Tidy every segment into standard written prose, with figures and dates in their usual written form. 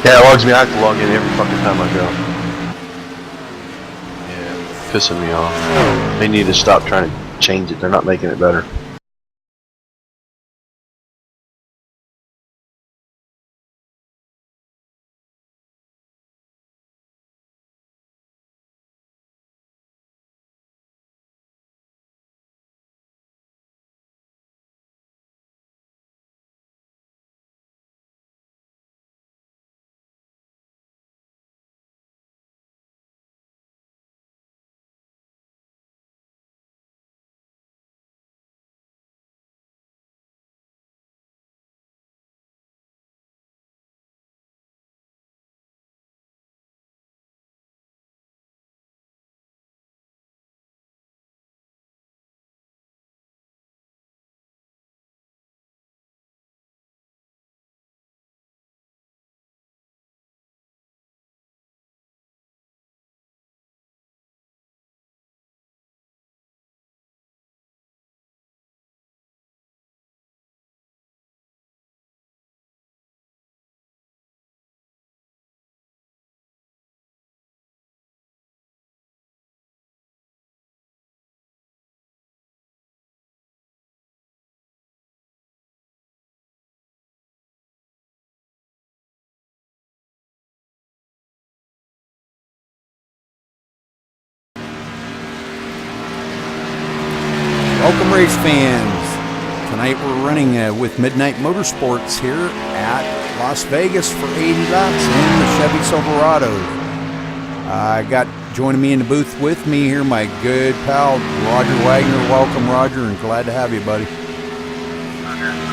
Yeah, it logs me. I have to log in every fucking time I go. Yeah, pissing me off. They need to stop trying to change it. They're not making it better. Welcome, race fans. Tonight we're running with Midnight Motorsports here at Las Vegas for 80 laps in the Chevy Silverado. I got joining me in the booth with me here my good pal Roger Wagner. Welcome, Roger, and glad to have you, buddy.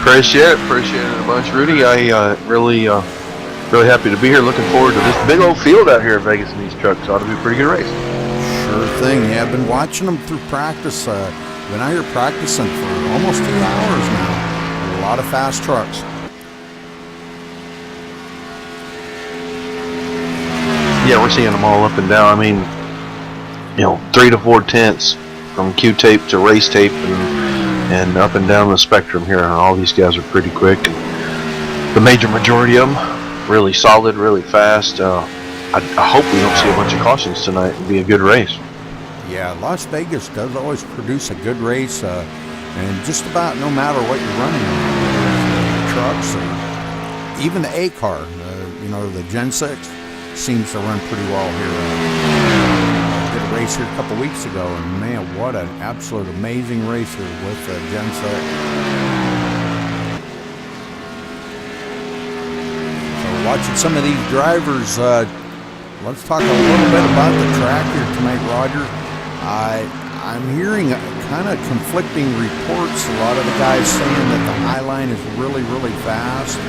Appreciate it a bunch, Rudy. I really happy to be here. Looking forward to this big old field out here in Vegas in these trucks. Ought to be a pretty good race. Sure thing. Yeah, I've been watching them through practice. Been out here practicing for almost 2 hours now. A lot of fast trucks. Yeah, we're seeing them all up and down. I mean, 3 to 4 tenths from Q-tape to race tape and up and down the spectrum here. And all these guys are pretty quick. And the major majority of them really solid, really fast. I hope we don't see a bunch of cautions tonight. It'll be a good race. Yeah, Las Vegas does always produce a good race, and just about no matter what you're running on, trucks, or even the A car, the Gen 6 seems to run pretty well here. I did a race here a couple weeks ago, and man, what an absolute amazing racer with the Gen 6. So watching some of these drivers, let's talk a little bit about the track here tonight, Roger. I'm hearing kind of conflicting reports. A lot of the guys saying that the high line is really, really fast.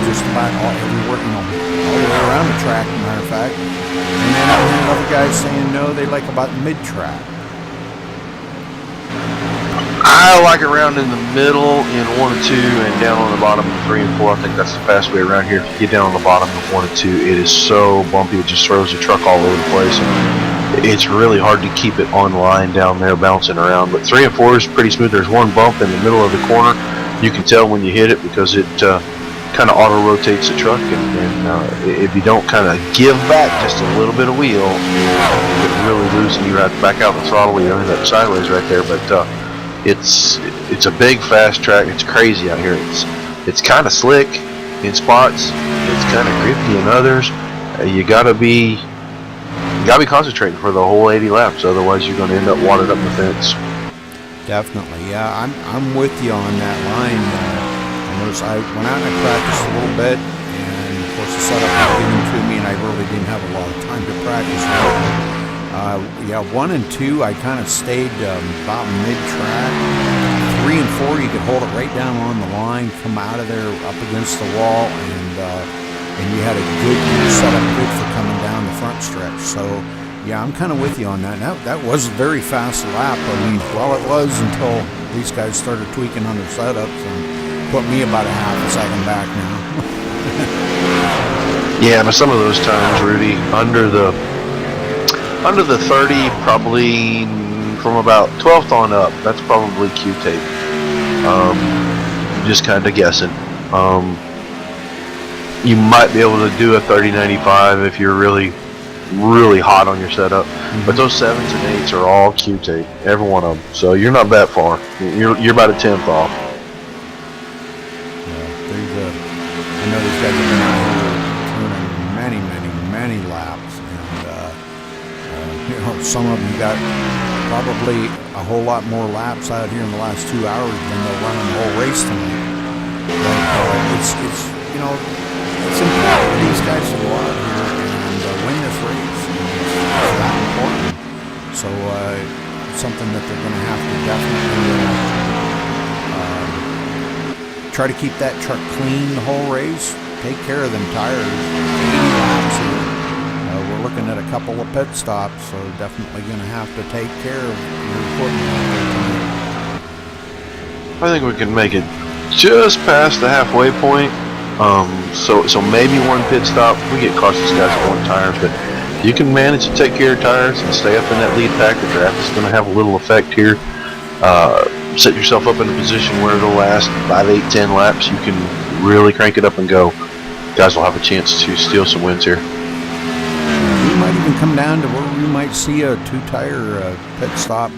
Just about all the way around the track, as a matter of fact. And then I'm hearing other guys saying no, they like about mid-track. I like it around in the middle in 1 and 2 and down on the bottom in 3 and 4. I think that's the fast way around here. If you get down on the bottom in 1 and 2, it is so bumpy. It just throws the truck all over the place. And it's really hard to keep it on line down there bouncing around. But 3 and 4 is pretty smooth. There's one bump in the middle of the corner. You can tell when you hit it because it kind of auto-rotates the truck. And if you don't kind of give back just a little bit of wheel, you get really loose and you have to back out the throttle. You end up sideways right there. But it's a big fast track. It's crazy out here. It's kind of slick in spots. It's kind of grippy in others. You gotta be concentrating for the whole 80 laps. Otherwise, you're going to end up watered up in the fence. Definitely, yeah. I'm with you on that line. I went out and I practiced a little bit, and of course the setup was given to me, and I really didn't have a lot of time to practice. 1 and 2, I kind of stayed about mid-track. 3 and 4, you could hold it right down on the line, come out of there up against the wall, and you had a good setup, good for coming down the front stretch. So, yeah, I'm kind of with you on that. That was a very fast lap. I mean, well, it was until these guys started tweaking on their setups and put me about a half a second back now. Yeah, but some of those times, Rudy, under the 30, probably from about 12th on up, that's probably Q-tape. Just kind of guessing. you might be able to do a 30-95 if you're really hot on your setup. But those 7s and 8s are all Q-tape, every one of them. So you're not that far. You're about a 10th off. I know these guys have been out here turning many laps, and some of them got probably a whole lot more laps out here in the last 2 hours than they'll run in the whole race tonight. But it's important for these guys to go out here and win this race. It's that important. So it's something that they're going to have to definitely try to keep that truck clean the whole race. Take care of them tires. 80 laps here. We're looking at a couple of pit stops, so definitely going to have to take care of your equipment. I think we can make it just past the halfway point. So maybe one pit stop. We get cautious guys with one tire, but you can manage to take care of tires and stay up in that lead pack. The draft is going to have a little effect here. Set yourself up in a position where the last 5, 8, 10 laps you can really crank it up and go. Guys will have a chance to steal some wins here. We might even come down to where we might see a 2-tire pit stop,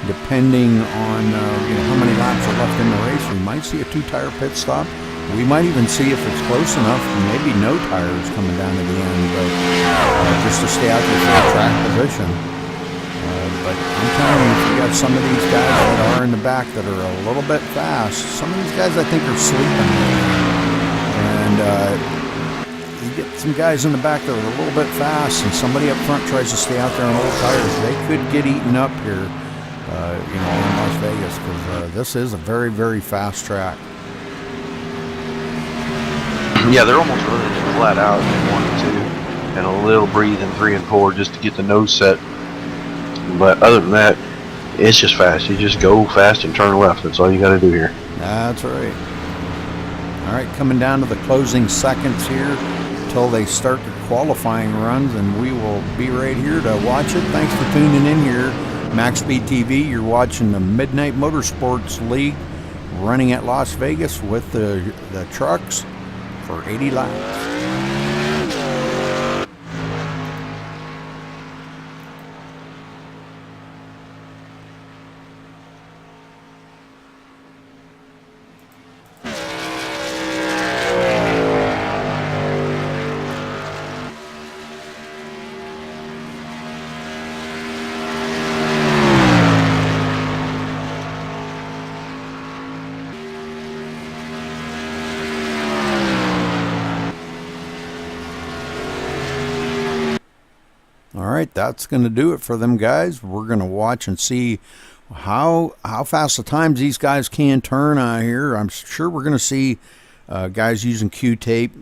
depending on how many laps are left in the race. We might see a 2-tire pit stop. We might even see, if it's close enough, maybe no tires coming down to the end, but just to stay out there for the track position. But I'm telling you, if you got some of these guys that are in the back that are a little bit fast, some of these guys I think are sleeping. And you get some guys in the back that are a little bit fast, and somebody up front tries to stay out there on old tires, they could get eaten up here, in Las Vegas, because this is a very, very fast track. Yeah, they're almost running it flat out in 1 and 2, and a little breathe in 3 and 4 just to get the nose set. But other than that, it's just fast. You just go fast and turn left. That's all you got to do here. That's right. All right, coming down to the closing seconds here until they start their qualifying runs, and we will be right here to watch it. Thanks for tuning in here. MaxSpeedTV, you're watching the Midnight Motorsports League running at Las Vegas with the trucks for 80 laps. All right, that's going to do it for them guys. We're going to watch and see how fast the times these guys can turn out here. I'm sure we're going to see guys using Q-tape.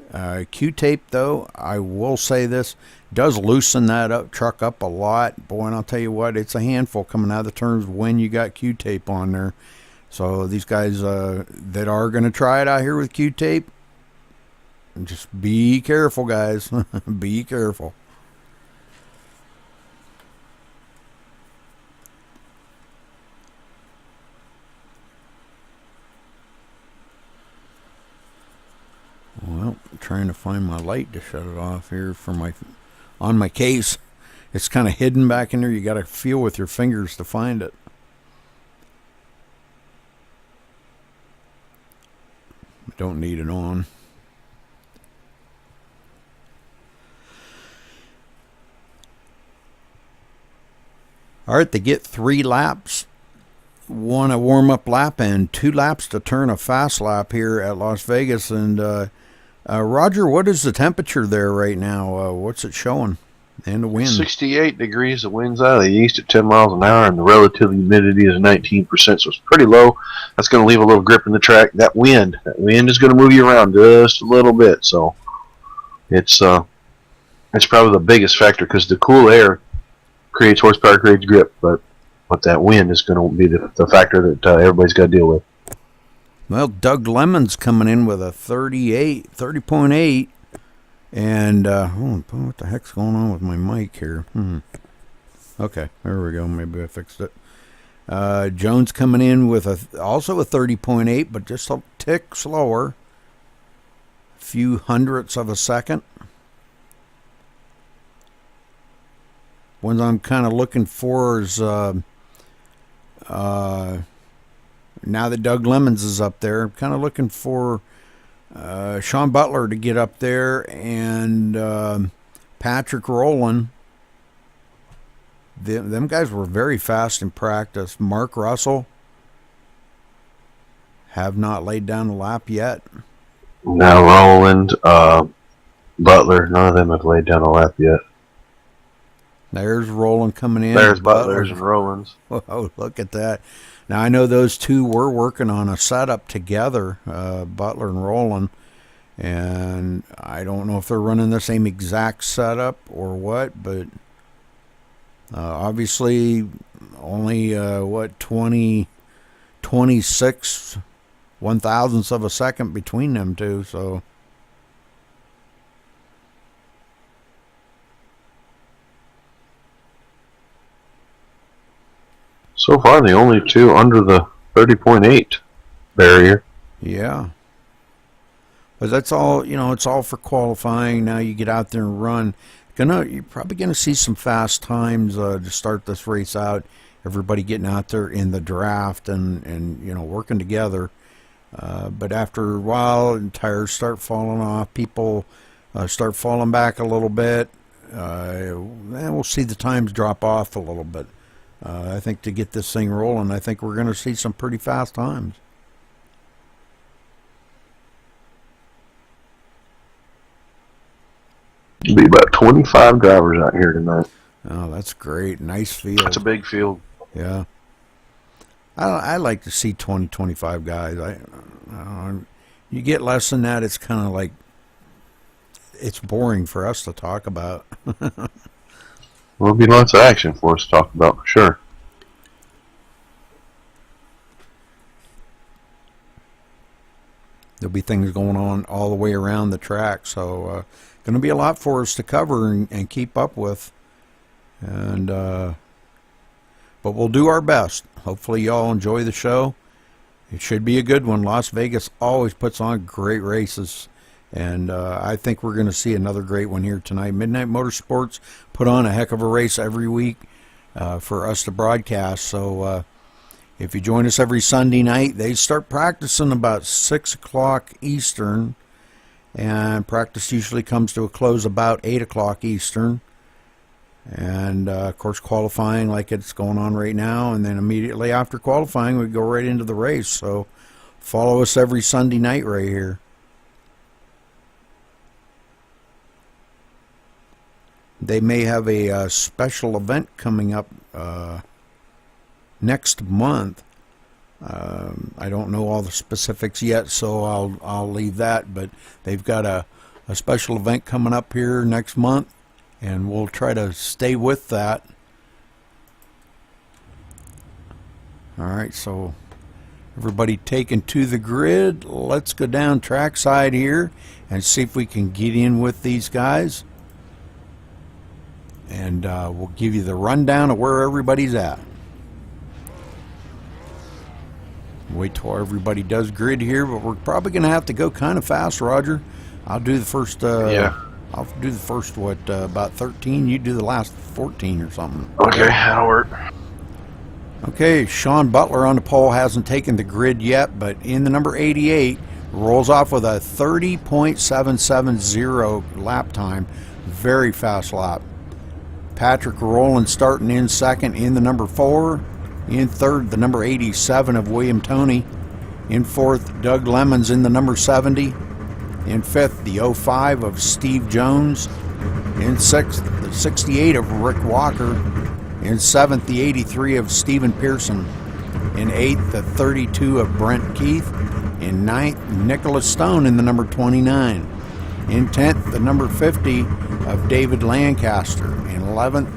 Q-tape, though, I will say this, does loosen that truck up a lot. Boy, and I'll tell you what, it's a handful coming out of the turns when you got Q-tape on there. So these guys that are going to try it out here with Q-tape, just be careful, guys. Be careful. Well, I'm trying to find my light to shut it off here on my case. It's kind of hidden back in there. You got to feel with your fingers to find it. I don't need it on. All right, they get 3 laps. 1 a warm-up lap and 2 laps to turn a fast lap here at Las Vegas. And Roger, what is the temperature there right now? What's it showing? And the wind? 68 degrees. The wind's out of the east at 10 miles an hour, and the relative humidity is 19%, so it's pretty low. That's going to leave a little grip in the track. That wind is going to move you around just a little bit, so it's probably the biggest factor, because the cool air creates horsepower, creates grip, but that wind is going to be the factor that everybody's got to deal with. Well, Doug Lemon's coming in with a 30.8. And, what the heck's going on with my mic here? Okay, there we go. Maybe I fixed it. Jones coming in with also a 30.8, but just a tick slower. few hundredths of a second. Ones I'm kind of looking for is now that Doug Lemons is up there, I'm kind of looking for Sean Butler to get up there, and Patrick Rowland. Them guys were very fast in practice. Mark Russell have not laid down a lap yet. Now Rowland, Butler, none of them have laid down a lap yet. There's Rowland coming in. There's Butler's and Rowland's. Oh, look at that. Now, I know those two were working on a setup together, Butler and Rowland, and I don't know if they're running the same exact setup or what, but obviously only, 26 one-thousandths of a second between them two, so... So far, the only two under the 30.8 barrier. Yeah. But that's all, it's all for qualifying. Now you get out there and run. You're probably going to see some fast times to start this race out. Everybody getting out there in the draft and working together. But after a while, tires start falling off. People start falling back a little bit. And we'll see the times drop off a little bit. I think to get this thing rolling, I think we're going to see some pretty fast times. There'll be about 25 drivers out here tonight. Oh, that's great. Nice field. That's a big field. Yeah. I like to see 20, 25 guys. You get less than that, it's kind of like, it's boring for us to talk about. There'll be lots of action for us to talk about, for sure. There'll be things going on all the way around the track, so going to be a lot for us to cover and keep up with. And but we'll do our best. Hopefully y'all enjoy the show. It should be a good one. Las Vegas always puts on great races. And I think we're going to see another great one here tonight. Midnight Motorsports put on a heck of a race every week for us to broadcast. So if you join us every Sunday night, they start practicing about 6 o'clock Eastern. And practice usually comes to a close about 8 o'clock Eastern. And, of course, qualifying like it's going on right now. And then immediately after qualifying, we go right into the race. So follow us every Sunday night right here. They may have a special event coming up next month. I don't know all the specifics yet, so I'll leave that. But they've got a special event coming up here next month, and we'll try to stay with that. All right, so everybody taken to the grid. Let's go down trackside here and see if we can get in with these guys. And we'll give you the rundown of where everybody's at. Wait till everybody does grid here, but we're probably going to have to go kind of fast, Roger. I'll do the first. Yeah. I'll do the first about 13. You do the last 14 or something. Okay, that'll work. Okay, Sean Butler on the pole hasn't taken the grid yet, but in the number 88 rolls off with a 30.770 lap time. Very fast lap. Patrick Rowland starting in second in the number 4. In third, the number 87 of William Toney. In fourth, Doug Lemons in the number 70. In fifth, the 05 of Steve Jones. In sixth, the 68 of Rick Walker. In seventh, the 83 of Stephen Pearson. In eighth, the 32 of Brent Keith. In ninth, Nicholas Stone in the number 29. In 10th, the number 50 of David Lancaster. In 11th,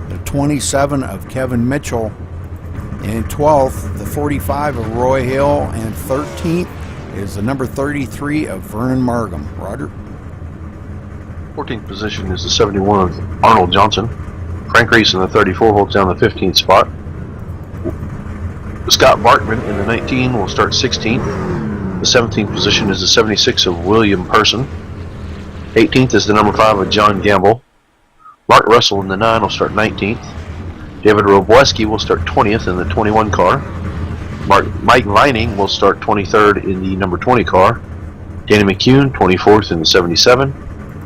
the 27 of Kevin Mitchell. In 12th, the 45 of Roy Hill. And 13th is the number 33 of Vernon Markham. Roger? 14th position is the 71 of Arnold Johnson. Frank Reese in the 34 holds down the 15th spot. Scott Bartman in the 19 will start 16th. The 17th position is the 76 of William Person. 18th is the number 5 of John Gamble. Mark Russell in the 9 will start 19th. David Robleski will start 20th in the 21 car. Mike Vining will start 23rd in the number 20 car. Danny McCune, 24th in the 77.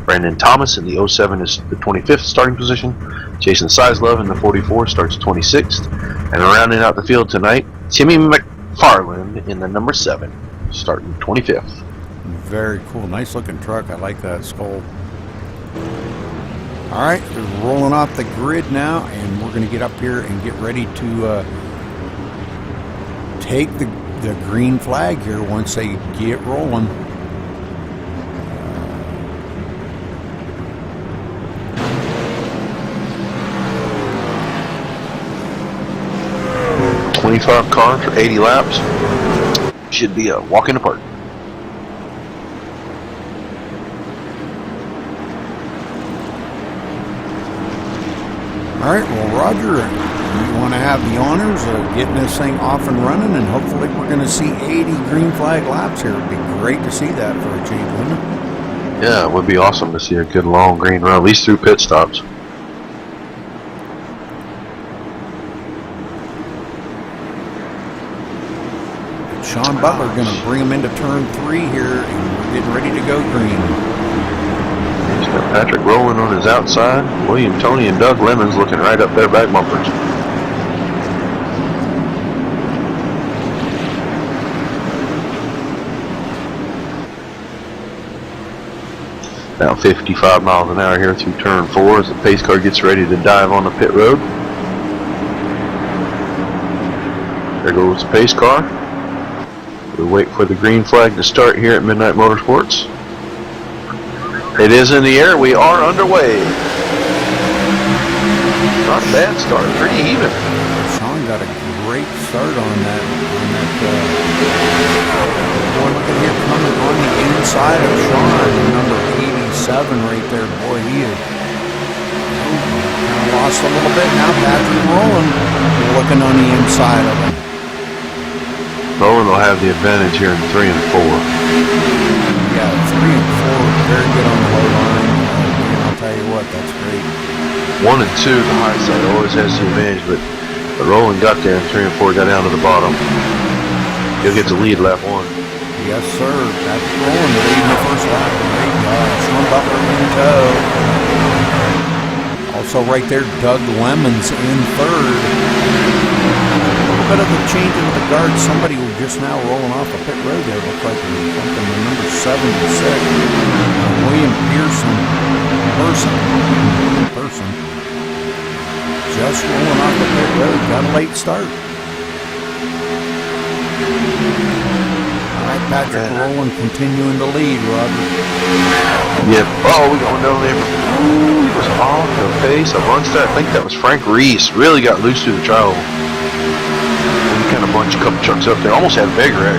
Brandon Thomas in the 07 is the 25th starting position. Jason Sislove in the 44 starts 26th. And rounding out the field tonight, Timmy McFarland in the number 7, starting 25th. Very cool. Nice looking truck. I like that skull. All right, we're rolling off the grid now, and we're going to get up here and get ready to take the green flag here once they get rolling. 25 cars for 80 laps. Should be a walk in the park. All right, well, Roger, you want to have the honors of getting this thing off and running, and hopefully we're going to see 80 green flag laps here. It'd be great to see that for a change, wouldn't it? Yeah, it would be awesome to see a good long green run, at least through pit stops. Sean Butler going to bring him into turn 3 here, and we're getting ready to go green. He's got Patrick Rowland on his outside. William Tony and Doug Lemons looking right up their back bumpers. Now 55 miles an hour here through turn 4 as the pace car gets ready to dive on the pit road. There goes the pace car. We wait for the green flag to start here at Midnight Motorsports. It is in the air. We are underway. Not a bad start. Pretty even. Sean got a great start on that. Boy, look at here coming on the inside of Sean, number 87 right there. Boy, he is kind of lost a little bit. Now Patrick Rowland looking on the inside of him. Rowland will have the advantage here in 3 and 4. Yeah, 3 and 4, very good on the low line. And I'll tell you what, that's great. 1 and 2, the high side always has the advantage, but Rowland got there and 3 and 4 got down to the bottom. He'll get the lead lap 1. Yes, sir. Patrick Rowland leading the first lap. Great job. Sean Butler in tow. Also right there, Doug Lemons in third. A little bit of a change into the guard. Somebody was just now rolling off a pit road there. Looked like he was something the number 76. William Person. Just rolling off the pit road. Got a late start. All right, Patrick Rowland continuing to lead, Roger. Yep. Oh, we're going down there. Ooh, he was off the pace. A bunch that. I think that was Frank Reese. Really got loose through the trial. Kind of bunch a couple trucks up there. Almost had a big wreck.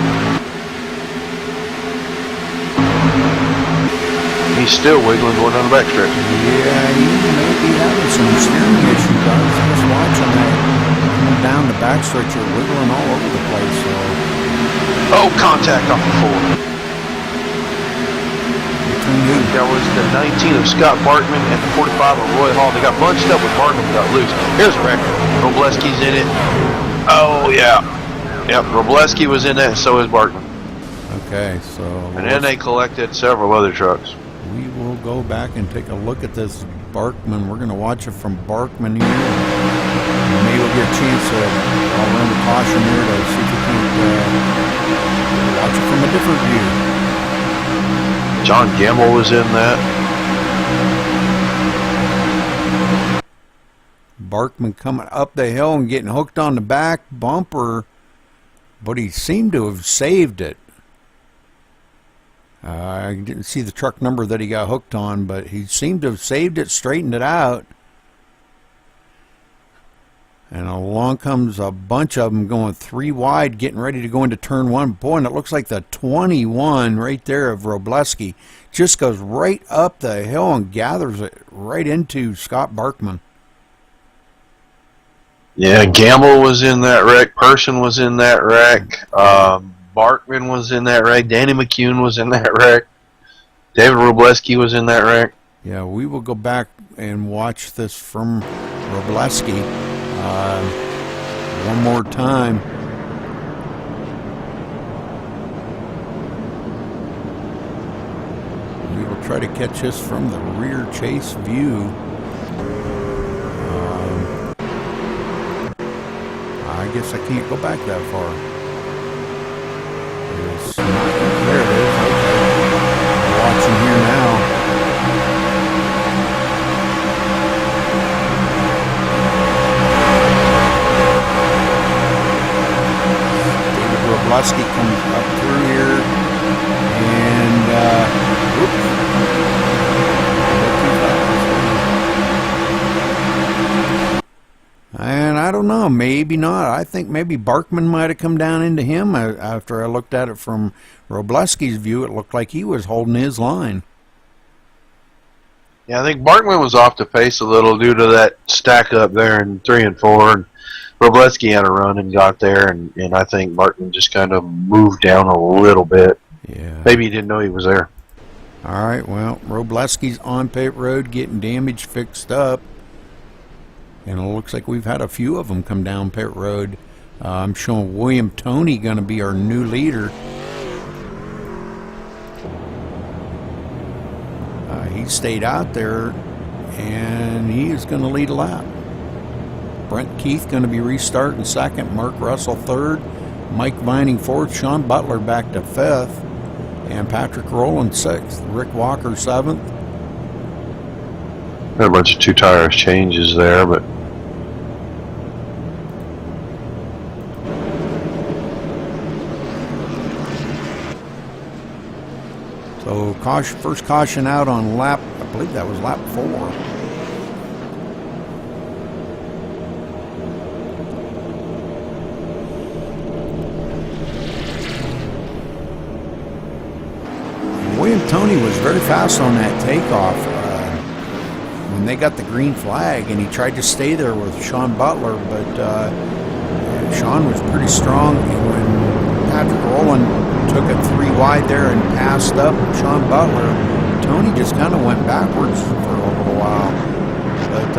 He's still wiggling going down the backstretch. Yeah, he may be having some steering issues. I was just watching that. Coming down the backstretch, you're wiggling all over the place. So. Oh, contact off the 4. That was the 19 of Scott Barkman and the 45 of Roy Hall. They got bunched up with Barkman and got loose. Here's a wreck. Robleski's in it. Oh, yeah. Yep, Robleski was in that, and so is Barkman. Okay, so... And then they collected several other trucks. We will go back and take a look at this Barkman. We're going to watch it from Barkman here. Maybe we'll get a chance to all run the caution here to see if we can watch it from a different view. John Gamble was in that. Barkman coming up the hill and getting hooked on the back bumper, but he seemed to have saved it. I didn't see the truck number that he got hooked on, but he seemed to have saved it, straightened it out. And along comes a bunch of them going 3 wide, getting ready to go into turn 1. Boy, and it looks like the 21 right there of Robleski just goes right up the hill and gathers it right into Scott Barkman. Yeah, Gamble was in that wreck. Person was in that wreck. Barkman was in that wreck. Danny McCune was in that wreck. David Robleski was in that wreck. Yeah, we will go back and watch this from Robleski one more time. We will try to catch this from the rear chase view. I guess I can't go back that far. It's not, there it is. Okay. I'm watching here now. David Robleski comes up through here, and oops. And I don't know, maybe not. I think maybe Barkman might have come down into him. After I looked at it from Robleski's view, it looked like he was holding his line. Yeah, I think Barkman was off the pace a little due to that stack up there in 3 and 4. And Robleski had a run and got there, and I think Barkman just kind of moved down a little bit. Yeah. Maybe he didn't know he was there. All right, well, Robleski's on pit road getting damage fixed up. And it looks like we've had a few of them come down pit road. I'm showing William Toney going to be our new leader. He stayed out there, and he is going to lead a lap. Brent Keith going to be restarting second. Mark Russell third. Mike Vining fourth. Sean Butler back to fifth. And Patrick Rowland sixth. Rick Walker seventh. Got a bunch of 2 tires changes there, but so first caution out on lap, I believe that was lap 4. William Toney was very fast on that takeoff. When they got the green flag, and he tried to stay there with Sean Butler, but Sean was pretty strong, and when Patrick Rowland took it 3 wide there and passed up Sean Butler, Toney just kind of went backwards for a little while. But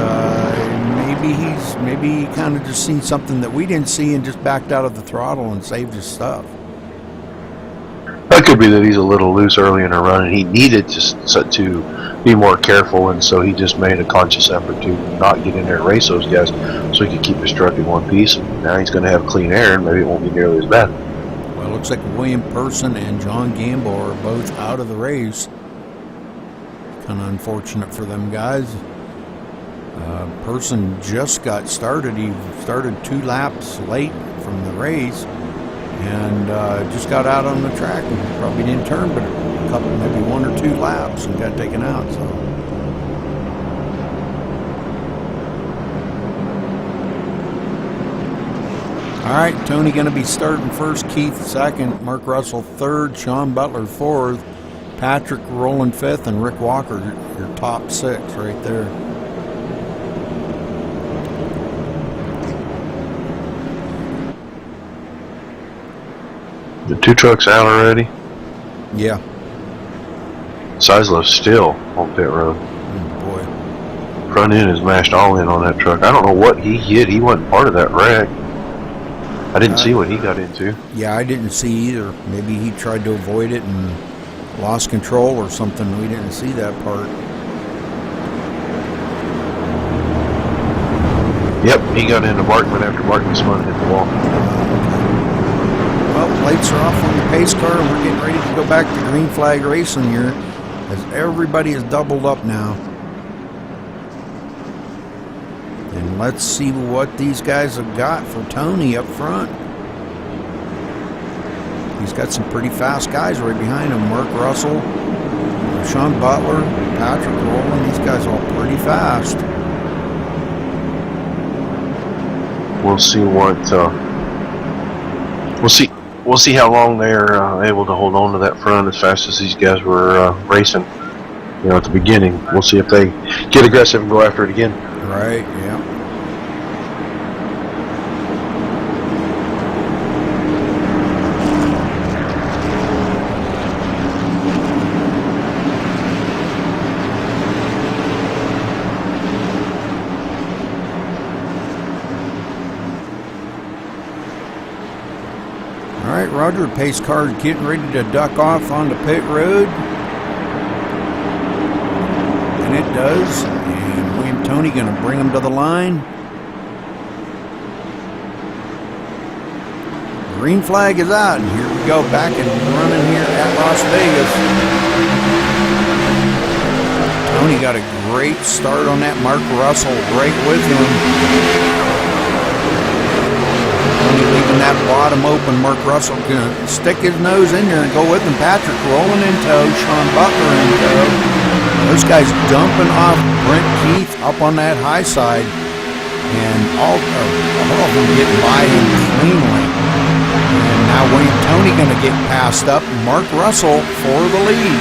maybe he kind of just seen something that we didn't see and just backed out of the throttle and saved his stuff. that could be that he's a little loose early in a run, and he needed to be more careful, and so he just made a conscious effort to not get in there and race those guys so he could keep his truck in one piece. And now he's going to have clean air, and maybe it won't be nearly as bad. Well, it looks like William Person and John Gamble are both out of the race. Kind of unfortunate for them guys. Person just got started. He started 2 laps late from the race and just got out on the track and probably didn't turn but a couple, maybe 1 or 2 laps and got taken out. So all right, Toney going to be starting first, Keith second, Mark Russell third, Sean Butler fourth, Patrick Rowland fifth, and Rick Walker your top 6 right there. The 2 trucks out already. Yeah. Sizelow's still on pit road. Oh boy. Front end is mashed all in on that truck. I don't know what he hit. He wasn't part of that wreck. I didn't see what he got into. Yeah, I didn't see either. Maybe he tried to avoid it and lost control or something. We didn't see that part. Yep, he got into Barkman after Barkman spun and hit the wall. Well, lights are off on the pace car, and we're getting ready to go back to green flag racing here as everybody is doubled up now. And let's see what these guys have got for Toney up front. He's got some pretty fast guys right behind him. Mark Russell, Sean Butler, Patrick Rowland. These guys are all pretty fast. We'll see what. We'll see how long they're able to hold on to that front as fast as these guys were racing. You know, at the beginning. We'll see if they get aggressive and go after it again. Right. Yeah. All right, Roger. Pace car getting ready to duck off onto pit road. And it does. And William Tony going to bring him to the line. Green flag is out, and here we go, back and running here at Las Vegas. Tony got a great start on that. Mark Russell right with him. Tony leaving that bottom open. Mark Russell gonna stick his nose in there and go with him. Patrick rolling in tow. Sean Butler in tow. Those guys dumping off Brent Keith up on that high side, and all of them getting by him cleanly. And now William Tony going to get passed up. Mark Russell for the lead.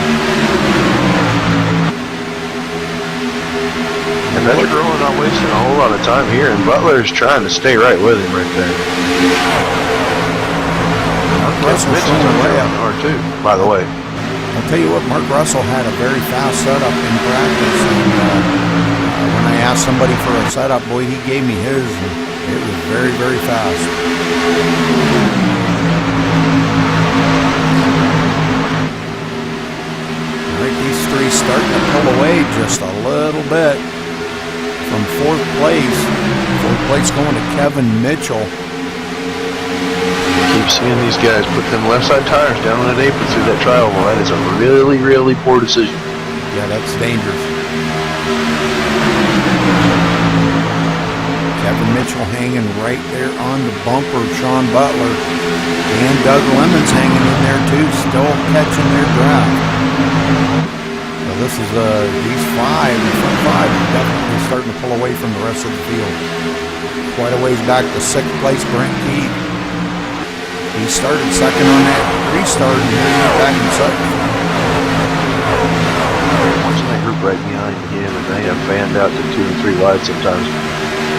And Metric Rowan not wasting a whole lot of time here, and Butler's trying to stay right with him right there. Mark Russell's Mitchell's on way out in R2, by the way. I'll tell you what, Mark Russell had a very fast setup in practice, and when I asked somebody for a setup, boy, he gave me his, and it was very, very fast. These three starting to pull away just a little bit from fourth place. Fourth place going to Kevin Mitchell. Keep seeing these guys put them left side tires down on that apron through that trial. Well, that is a really, really poor decision. Yeah, that's dangerous. Kevin Mitchell hanging right there on the bumper. Sean Butler and Doug Lemons hanging in there too, still catching their drive. So this is these five, the front five, are definitely starting to pull away from the rest of the field. Quite a ways back to sixth place, Brent Keith. He started second on that restart, and here he's back in second. Watching that group right behind him, and they have fanned out to 2 and 3 wide sometimes.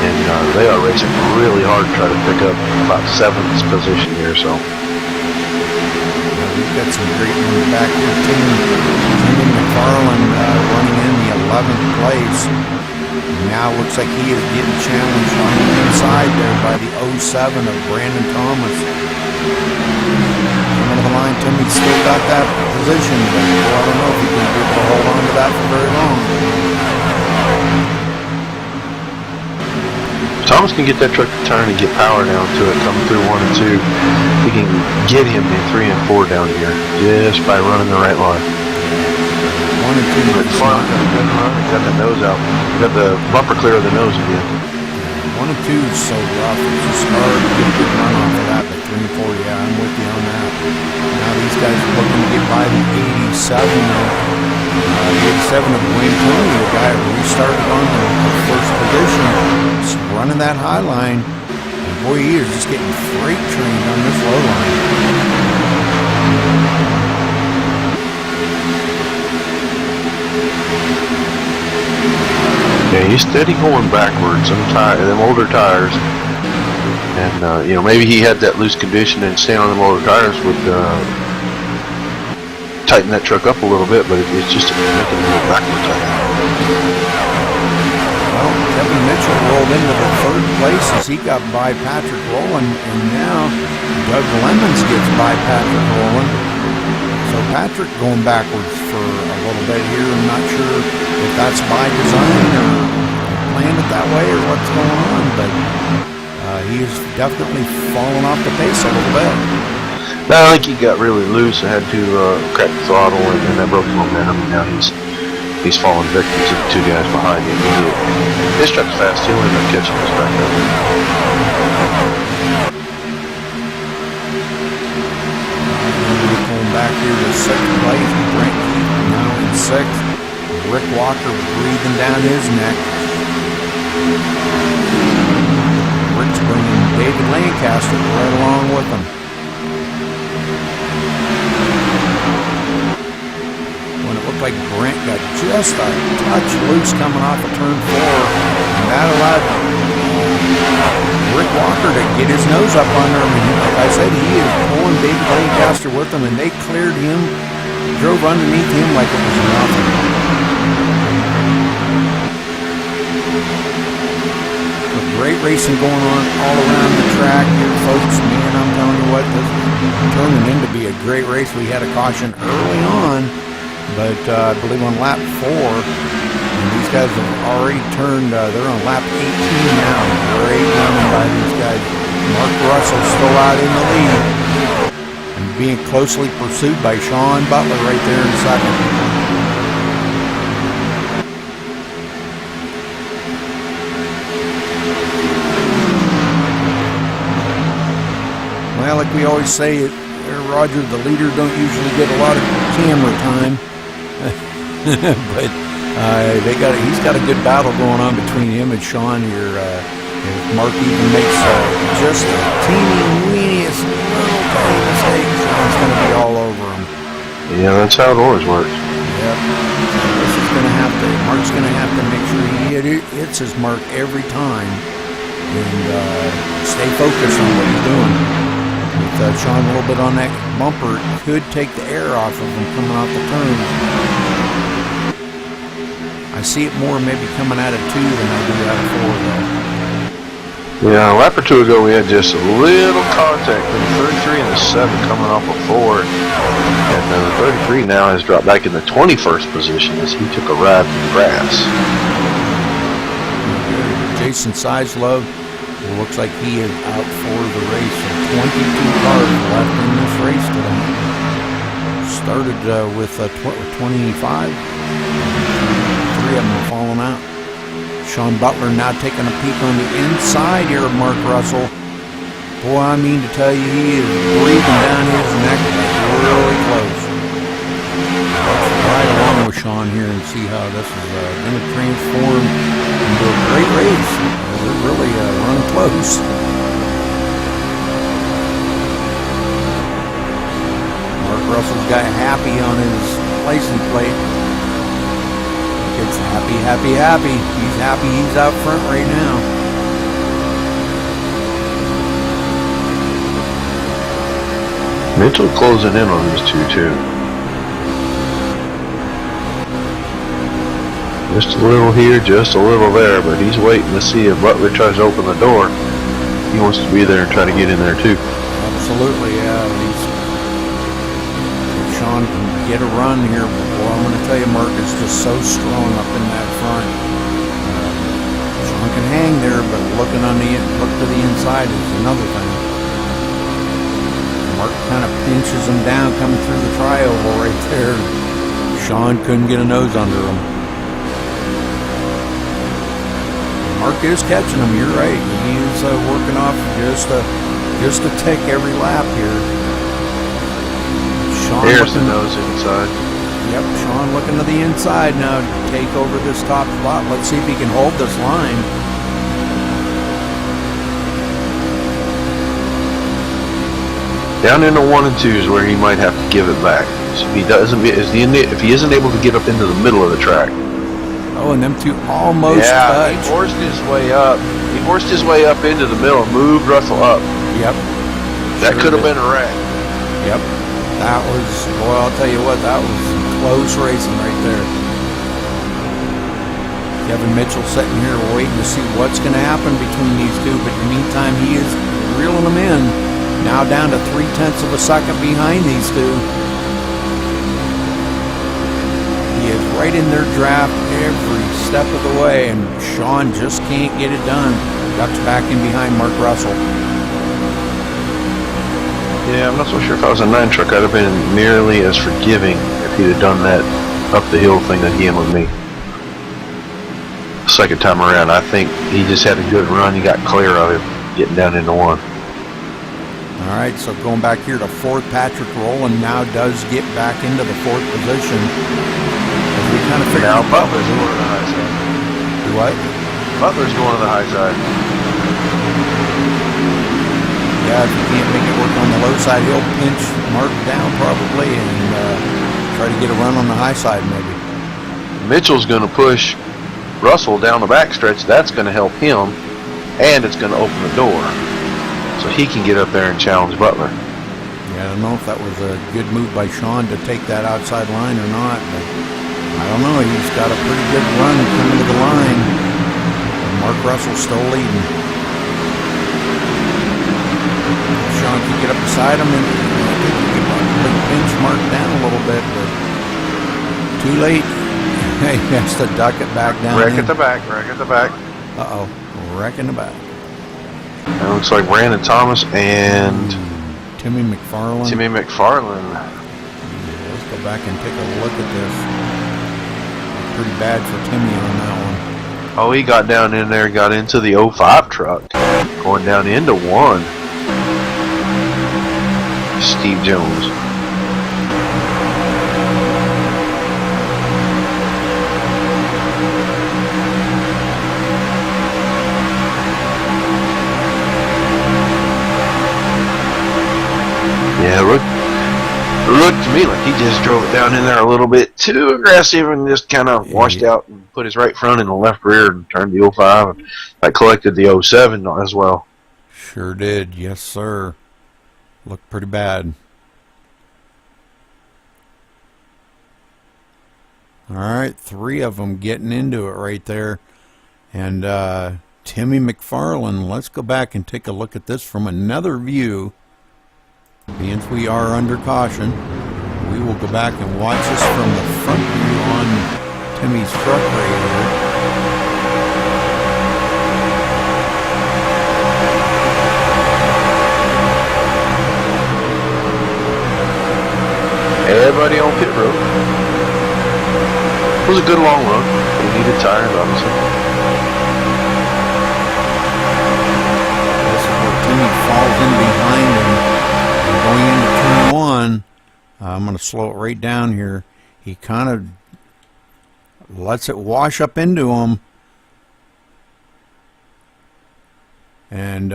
And they are racing really hard to try to pick up about 7th position here, so. We've got some great ones back here. Tim McFarland running in the 11th place. Now looks like he is getting challenged on the inside there by the 07 of Brandon Thomas. Coming to the line, Timmy's still got that position, but I don't know if he's going to be able to hold on to that for very long. Thomas can get that truck to turn and get power down to it, coming through 1 and 2. He can get him in 3 and 4 down here just by running the right line. 1 and 2. But fun, got a good run. He got the nose out. Got the bumper clear of the nose again. 1 and 2 is so rough. It's just hard to get a good run off of that. But 3 and 4, yeah, I'm with you on that. Now these guys are looking to get by the 87 now. The 87 of Wayne Tony, the guy who restarted on the first position, just running that high line. And boy, he is just getting freight trained on this low line. Yeah, he's steady going backwards. Them older tires, and maybe he had that loose condition, and staying on them older tires would tighten that truck up a little bit, but it's just making it go backwards. Well, Kevin Mitchell rolled into the third place as he got by Patrick Rowland, and now Doug Lemons gets by Patrick Rowland. So Patrick going backwards for a little bit here. I'm not sure if that's by design or planned it that way or what's going on, but he's definitely fallen off the pace a little bit. No, I think he got really loose and had to crack the throttle, and that broke the momentum. And now he's fallen victim to the 2 guys behind him. This truck's fast. He'll end up catching us back up. Pulling back here to second place. Brent Keith now in 6th. Rick Walker breathing down his neck. Rick's bringing David Lancaster right along with him. When it looked like Brent got just a touch loose coming off of turn 4, and that allowed Rick Walker to get his nose up under him. And like I said, he is pulling David Lancaster with him, and they cleared him, drove underneath him like it was nothing. Great racing going on all around the track here, folks. Man, I'm telling you what, turning in to be a great race. We had a caution early on, but I believe on lap 4, and these guys have already turned, they're on lap 18 now. Great running by these guys. Mark Russell still out in the lead, and being closely pursued by Sean Butler right there in second. Well, like we always say, Roger, the leader don't usually get a lot of camera time, but he's got a good battle going on between him and Sean here. If Mark even makes just a teeny weeniest little tiny mistake, Sean's going to be all over him. Yeah, that's how it always works. Yep. Mark's going to have to make sure he hits his mark every time and stay focused on what he's doing. With Sean a little bit on that bumper, it could take the air off of him coming off the turn. I see it more maybe coming out of 2 than I do out of 4, though. Yeah, a lap or 2 ago we had just a little contact from the 33 and the 7 coming off of 4. And the 33 now has dropped back in the 21st position as he took a ride from the grass. Jason Sizelove, looks like he is out for the race. So 22 cars left in this race today. Started with 25. 3 of them are falling out. Sean Butler now taking a peek on the inside here of Mark Russell. Boy, I mean to tell you, he is breathing down his neck really close. Let's ride along with Sean here and see how this is going to transform into a great race. They're really run close. Mark Russell's got happy on his license plate. It's happy, happy, happy. He's happy he's out front right now. Mitchell closing in on these 2 too. Just a little here, just a little there, but he's waiting to see if Butler tries to open the door. He wants to be there and try to get in there too. Absolutely, yeah. If Sean can get a run here, boy, I'm going to tell you, Mark is just so strong up in that front. Sean can hang there, but look to the inside is another thing. Mark kind of pinches him down coming through the tri-oval right there. Sean couldn't get a nose under him. Mark is catching him, you're right. He is working off just a tick every lap here. Sean There's the nose inside. Yep, Sean looking to the inside now to take over this top spot. Let's see if he can hold this line. Down into 1 and 2 is where he might have to give it back. So if he isn't able to get up into the middle of the track. Oh, and them 2 almost touched. He forced his way up. He forced his way up into the middle, moved Russell up. Yep. That could have been a wreck. Yep. That was, boy, I'll tell you what, that was close racing right there. Kevin Mitchell sitting here waiting to see what's going to happen between these 2, but in the meantime, he is reeling them in. Now down to 0.3 of a second behind these 2. He is right in their draft every step of the way, and Sean just can't get it done. Ducks back in behind Mark Russell. Yeah, I'm not so sure if I was a 9 truck, I'd have been nearly as forgiving if he'd have done that up the hill thing that he had with me. Second time around, I think he just had a good run. He got clear of him, getting down into 1. All right, so going back here to 4th, Patrick Rowland now does get back into the 4th position. As we kind of figure now out Butler's going to the high side. Do what? Butler's going to the high side. Yeah, if he can't make it work on the low side, he'll pinch Mark down probably and try to get a run on the high side maybe. Mitchell's going to push Russell down the backstretch. That's going to help him, and it's going to open the door. So he can get up there and challenge Butler. Yeah, I don't know if that was a good move by Sean to take that outside line or not, but I don't know. He's got a pretty good run coming to the line. And Mark Russell's still leading. Sean can get up beside him, and I think probably benchmarked down a little bit, but too late. He has to duck it back down. Wreck at the back, wreck at the back. Uh-oh, wreck in the back. It looks like Brandon Thomas and Timmy McFarland. Timmy McFarland. Let's go back and take a look at this. Pretty bad for Timmy on that one. Oh, he got down in there, got into the 05 truck, going down into 1. Steve Jones. Yeah, looked to me like he just drove it down in there a little bit too aggressive and just kind of washed out and put his right front in the left rear and turned the 05 and I collected the 07 as well. Sure did, yes sir. Looked pretty bad. Alright, 3 of them getting into it right there. And Timmy McFarland, let's go back and take a look at this from another view. Being we are under caution, we will go back and watch this from the front view on Timmy's truck right here. Everybody on pit road. It was a good long run. We needed tires, obviously. This is where Timmy falls in behind him. Going into turn 1, I'm going to slow it right down here. He kind of lets it wash up into him. And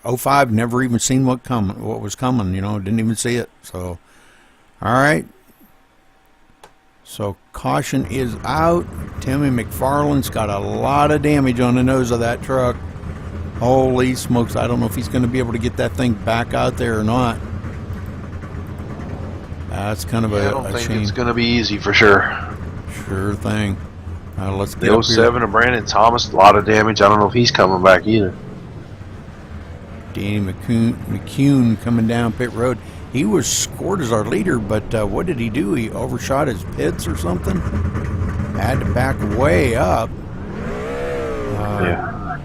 05 never even seen what was coming, you know, didn't even see it. So, all right. So caution is out. Timmy McFarland's got a lot of damage on the nose of that truck. Holy smokes, I don't know if he's going to be able to get that thing back out there or not. That's kind of I don't a think shame. it's going to be easy for sure. Sure thing. Let's get The up here. 07 of Brandon Thomas, a lot of damage. I don't know if he's coming back either. Danny McCune coming down pit road. He was scored as our leader, but what did he do? He overshot his pits or something? Had to back way up. Yeah.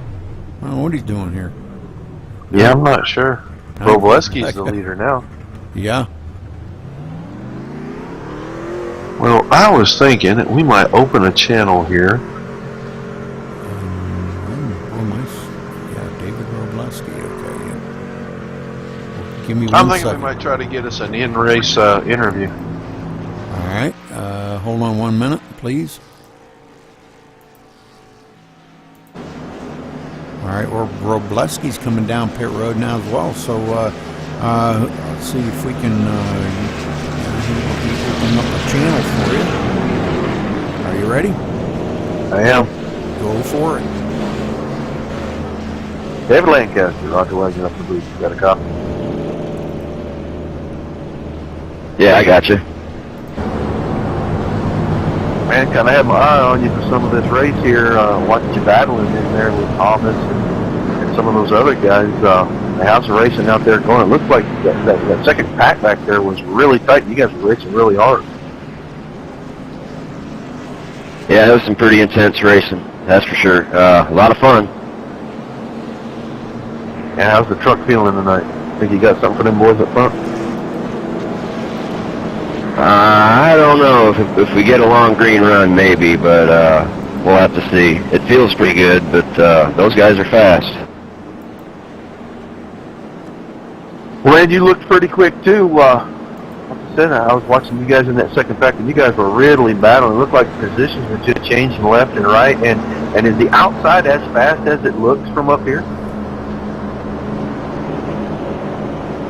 I don't know what he's doing here. Yeah, I'm not sure. Robleski's the leader now. Yeah. Well, I was thinking that we might open a channel here. Oh, nice. Yeah, David Robleski. Okay. Yeah. Well, give me one I'm thinking second. we might try to get us an in-race interview. All right. Hold on 1 minute, please. All right. Well, Robleski's coming down pit road now as well. So let's see if we can open up a channel for you. Are you ready? I am. Go for it. David Lancaster, Roger Wagon up the booth. You got a copy? Yeah, I got you. Man, kind of had my eye on you for some of this race here, watching you battling in there with Thomas and some of those other guys. How's the racing out there going? It looked like that second pack back there was really tight. You guys were racing really hard. Yeah, it was some pretty intense racing, that's for sure. A lot of fun. And how's the truck feeling tonight? Think you got something for them boys up front? I don't know if we get a long green run, maybe, but we'll have to see. It feels pretty good, but those guys are fast. Well, Ed, you looked pretty quick too. Like I said, I was watching you guys in that second pack, and you guys were really battling. It looked like the positions were just changing left and right. And is the outside as fast as it looks from up here?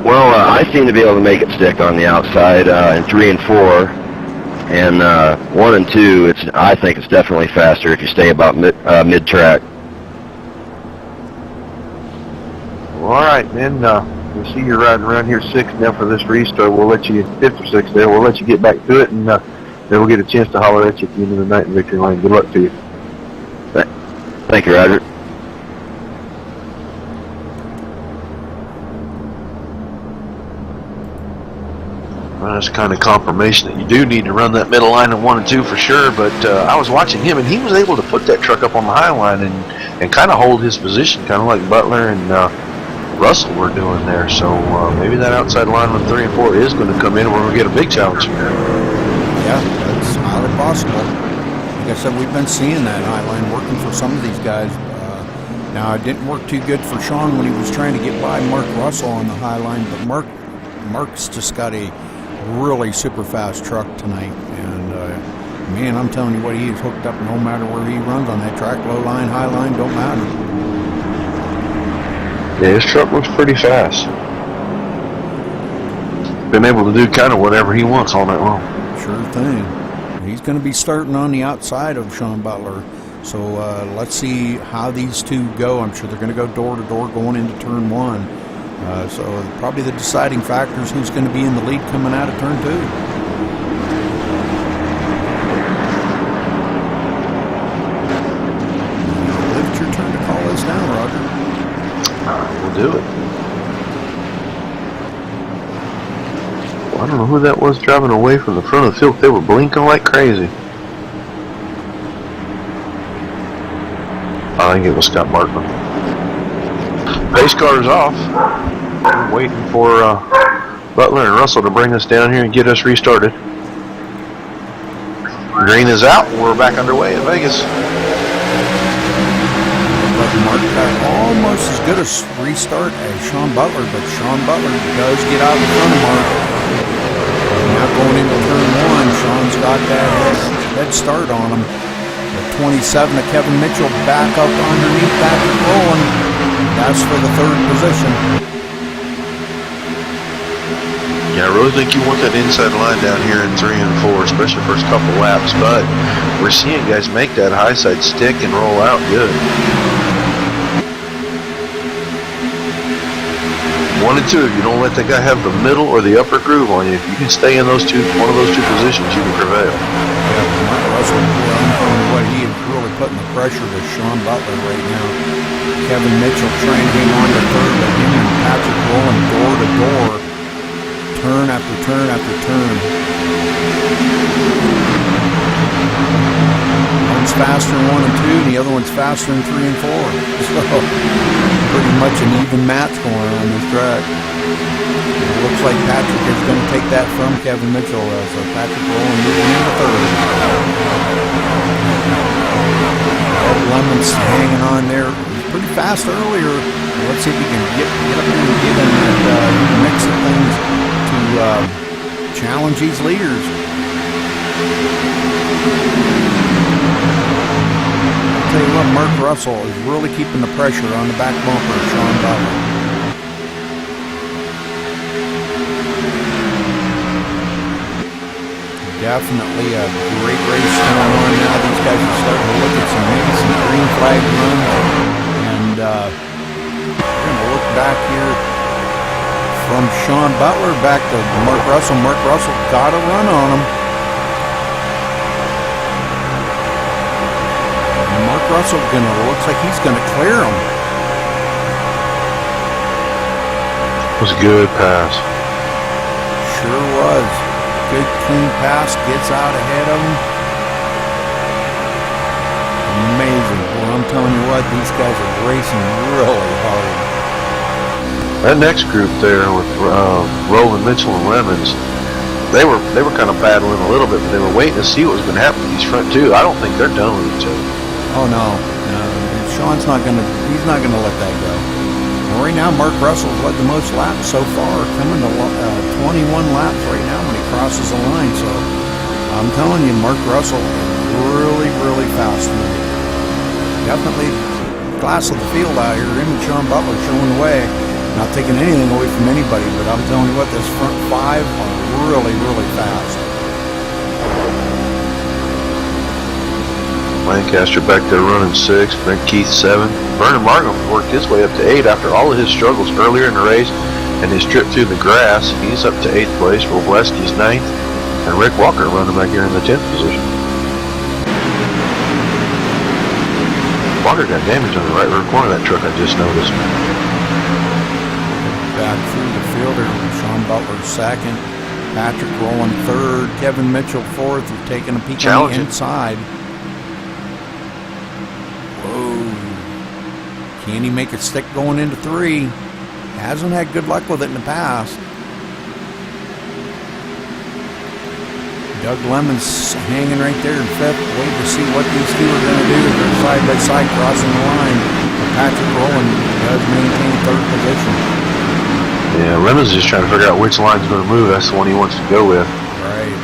Well, I seem to be able to make it stick on the outside in 3 and 4, and 1 and 2. I think it's definitely faster if you stay about mid track. Well, all right, then. We see you're riding around here 6th now for this restart. We'll let you 5th or 6th there. We'll let you get back to it, and then we'll get a chance to holler at you at the end of the night in victory lane. Good luck to you. Thank you, Roger. Well, that's kind of confirmation that you do need to run that middle line in 1 and 2 for sure. But I was watching him, and he was able to put that truck up on the high line and kind of hold his position, kind of like Butler and Russell were doing there. So maybe that outside line on 3 and 4 is going to come in, and we're going to get a big challenge. Yeah, that's highly possible. Like I said, we've been seeing that high line working for some of these guys. Now, it didn't work too good for Sean when he was trying to get by Mark Russell on the high line, but Mark's just got a really super fast truck tonight, and man, I'm telling you what, he is hooked up no matter where he runs on that track. Low line, high line, don't matter. Yeah, his truck looks pretty fast. Been able to do kind of whatever he wants all night long. Sure thing. He's going to be starting on the outside of Sean Butler. So let's see how these two go. I'm sure they're going to go door to door going into turn 1. So probably the deciding factor is who's going to be in the lead coming out of turn 2. I believe it's your turn to call this down, Roger. We'll do it. Well, I don't know who that was driving away from the front of the field. They were blinking like crazy. I think it was Scott Markman. Pace car's off. I'm waiting for Butler and Russell to bring us down here and get us restarted. Green is out, and we're back underway in Vegas. But Mark got almost as good a restart as Sean Butler, but Sean Butler does get out in front of Mark. Now going into turn 1, Sean's got that head start on him. 27 of Kevin Mitchell back up underneath Patrick Rowland. That's for the 3rd position. Yeah, I really think you want that inside line down here in 3 and 4, especially first couple laps, but we're seeing guys make that high side stick and roll out good. 1 and 2, if you don't let that guy have the middle or the upper groove on you, if you can stay in one of those two positions, you can prevail. Yeah, Mark Russell, what he is really putting the pressure to Sean Butler right now. Kevin Mitchell trying him on the 3rd, but him and Patrick rolling door to door, turn after turn after turn. One's faster in 1 and 2, and the other one's faster in 3 and 4. So, pretty much an even match going on this track. It looks like Patrick is going to take that from Kevin Mitchell. So Patrick Rowland moving into 3rd. Lemon's hanging on there. Pretty fast earlier. Let's see if we can get up there and get in that mix of things to challenge these leaders. I'll tell you what, Mark Russell is really keeping the pressure on the back bumper of Sean Butler. Definitely a great race going on now. These guys are starting to look at maybe some green flag runs. And we're going to look back here from Sean Butler back to Mark Russell. Mark Russell got a run on him. And Mark Russell looks like he's going to clear him. It was a good pass. Sure was. Good clean pass, gets out ahead of him. Amazing. Well, I'm telling you what, these guys are racing really hard. That next group there with Rowland, Mitchell, and Lemons, they were kind of battling a little bit, but they were waiting to see what was going to happen with these front two. I don't think they're done with each other. Oh no. Sean's not gonna. He's not gonna let that go. Well, right now, Mark Russell's led the most laps so far, coming to 21 laps right now when he crosses the line. So I'm telling you, Mark Russell really, really fast. Definitely class of the field out here. Him and Sean Butler showing the way. Not taking anything away from anybody, but I'm telling you what, this front 5 are really, really fast. Lancaster back there running 6, Brent Keith 7. Vernon Markham worked his way up to 8 after all of his struggles earlier in the race and his trip through the grass. He's up to 8th place. Robleski's 9th. And Rick Walker running back here in the 10th position. Walker got damage on the right rear corner of that truck, I just noticed. Back through the fielder, Sean Butler 2nd. Patrick rolling third. Kevin Mitchell fourth. He's taking a peek on the Challenging. inside. Whoa. Can he make it stick going into 3? Hasn't had good luck with it in the past. Doug Lemon's hanging right there in 5th, waiting to see what these two are going to do. They're side by side crossing the line. But Patrick Rowland does maintain 3rd position. Yeah, Lemon's just trying to figure out which line's going to move. That's the one he wants to go with. Right.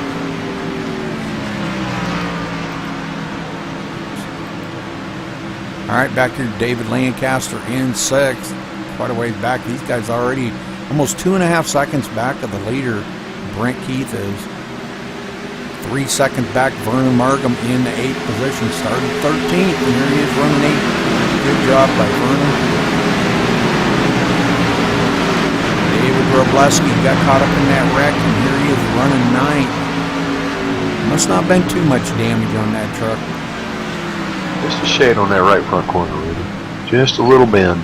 All right, back here, David Lancaster in 6th. Quite a ways back. These guys already almost 2.5 seconds back of the leader. Brent Keith is 3 seconds back. Vernon Markham in the 8th position. Started 13th, and here he is running 8th. Good job by Vernon. David Robleski got caught up in that wreck, and here he is running 9th. Must not have been too much damage on that truck. Just a shade on that right front corner, really. Just a little bend.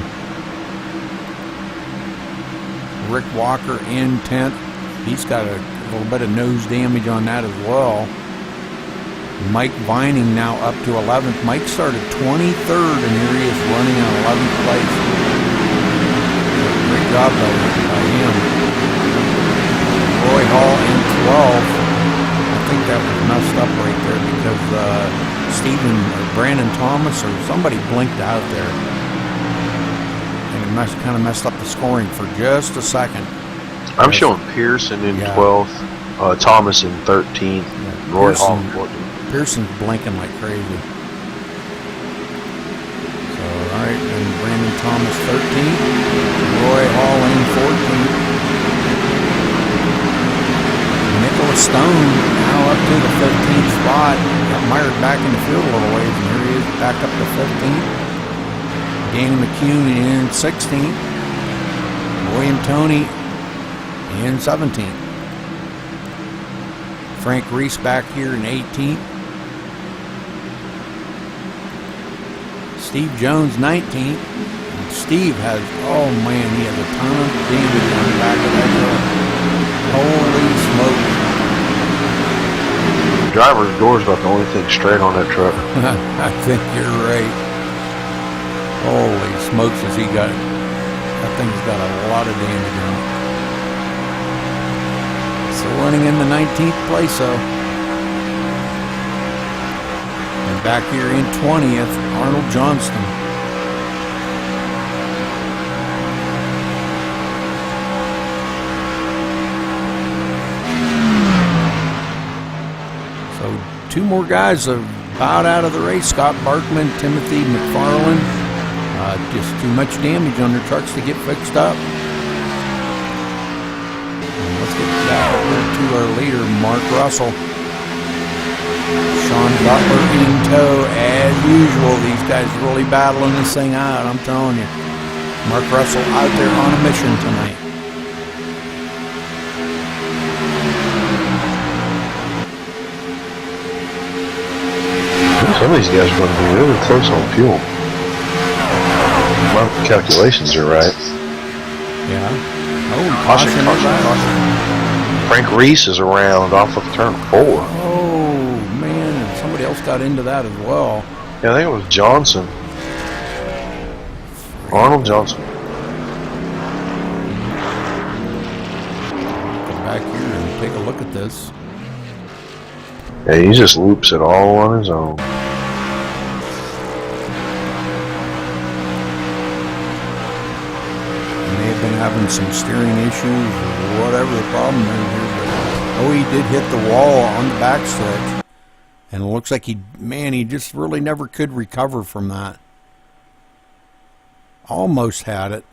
Rick Walker in 10th. He's got a little bit of nose damage on that as well. Mike Vining now up to 11th. Mike started 23rd, and here he is running in 11th place. Great job by him. Roy Hall in 12th. I think that was messed up right there because Stephen or Brandon Thomas or somebody blinked out there. And it kind of messed up the scoring for just a second. I'm showing Pearson in 12th, Thomas in 13th, Roy Hall in 14th. Pearson's blinking like crazy. So, all right, and Brandon Thomas 13th, Roy Hall in 14th. Nicholas Stone now up to the 15th spot. Got mired back in the field a little ways, and here he is back up to 15th. Danny McCune in 16th. William Toney in 17th. Frank Reese back here in 18th. Steve Jones 19th. And Steve has, oh man, he has a ton of damage on the back of that truck. Holy smoke. The driver's door is about the only thing straight on that truck. I think you're right. Holy smokes, has he got, that thing's got a lot of damage on it. So running in the 19th place, though. And back here in 20th, Arnold Johnston. So 2 more guys have bowed out of the race. Scott Barkman, Timothy McFarland. Just too much damage on their trucks to get fixed up. Let's get back over to our leader, Mark Russell. Sean Butler in tow, as usual. These guys really battling this thing out, I'm telling you. Mark Russell out there on a mission tonight. Some of these guys are going to be really close on fuel. My calculations are right. Yeah. Oh, Caution. Frank Reese is around off of turn 4. Oh, man. And somebody else got into that as well. Yeah, I think it was Johnson. Arnold Johnson. Come back here and take a look at this. Yeah, he just loops it all on his own. Having some steering issues or whatever the problem is here, but he did hit the wall on the backstretch, and it looks like he just really never could recover from that. Almost had it.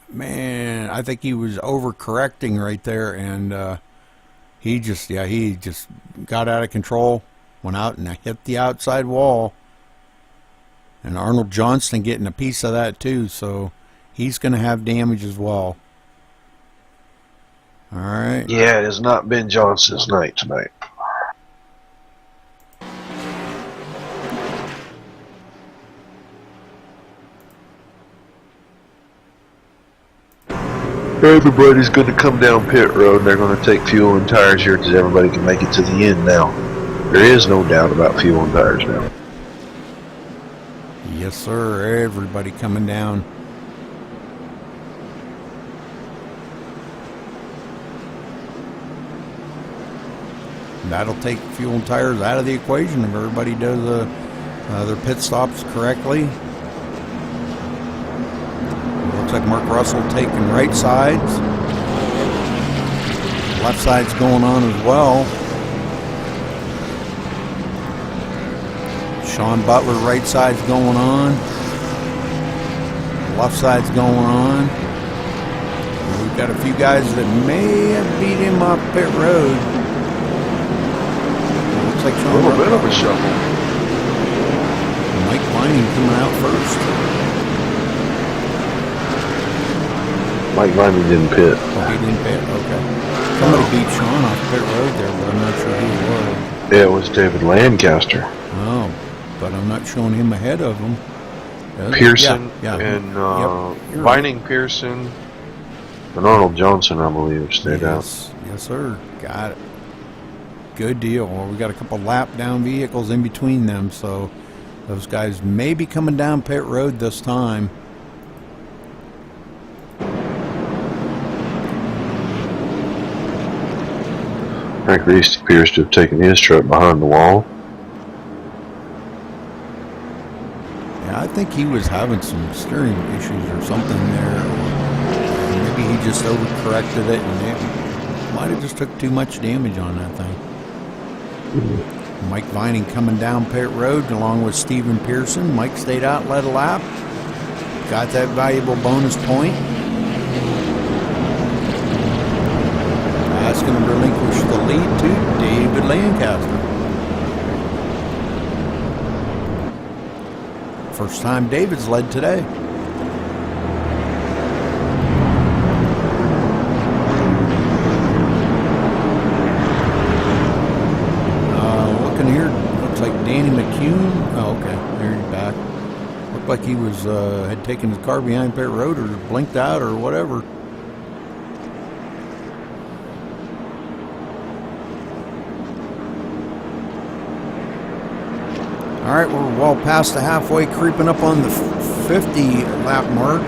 Man, I think he was overcorrecting right there, and he just got out of control, went out and hit the outside wall, and Arnold Johnston getting a piece of that too, so he's going to have damage as well. All right. Yeah, it has not been Johnson's night tonight. Everybody's going to come down pit road and they're going to take fuel and tires here because everybody can make it to the end now. There is no doubt about fuel and tires now. Yes, sir. Everybody coming down. That'll take fuel and tires out of the equation if everybody does their pit stops correctly. Looks like Mark Russell taking right sides. Left side's going on as well. Sean Butler right side's going on. Left side's going on. We've got a few guys that may have beat him off pit road. Looks like Sean A little Butler. bit of a shuffle. Mike Vining coming out first. Mike Vining didn't pit. Oh, he didn't pit? Okay. Somebody beat Sean off pit road there, but I'm not sure who it was. It was David Lancaster. Oh, but I'm not showing him ahead of him. Pearson Yeah. and Yep, you're Vining, Pearson, and Arnold Johnson, I believe, stayed out. Yes, sir. Got it. Good deal. Well, we got a couple lap down vehicles in between them, so those guys may be coming down pit road this time. Frank Reese appears to have taken his truck behind the wall. Yeah, I think he was having some steering issues or something there. Or maybe he just overcorrected it and it might have just took too much damage on that thing. Mike Vining coming down pit road along with Stephen Pearson. Mike stayed out, led a lap. Got that valuable bonus point. That's going to relinquish the lead to David Lancaster. First time David's led today. Looking here, looks like Danny McCune. Oh, okay, there he's back. Looked like he was had taken his car behind pit road or blinked out or whatever. All right, we're well past the halfway, creeping up on the 50 lap mark.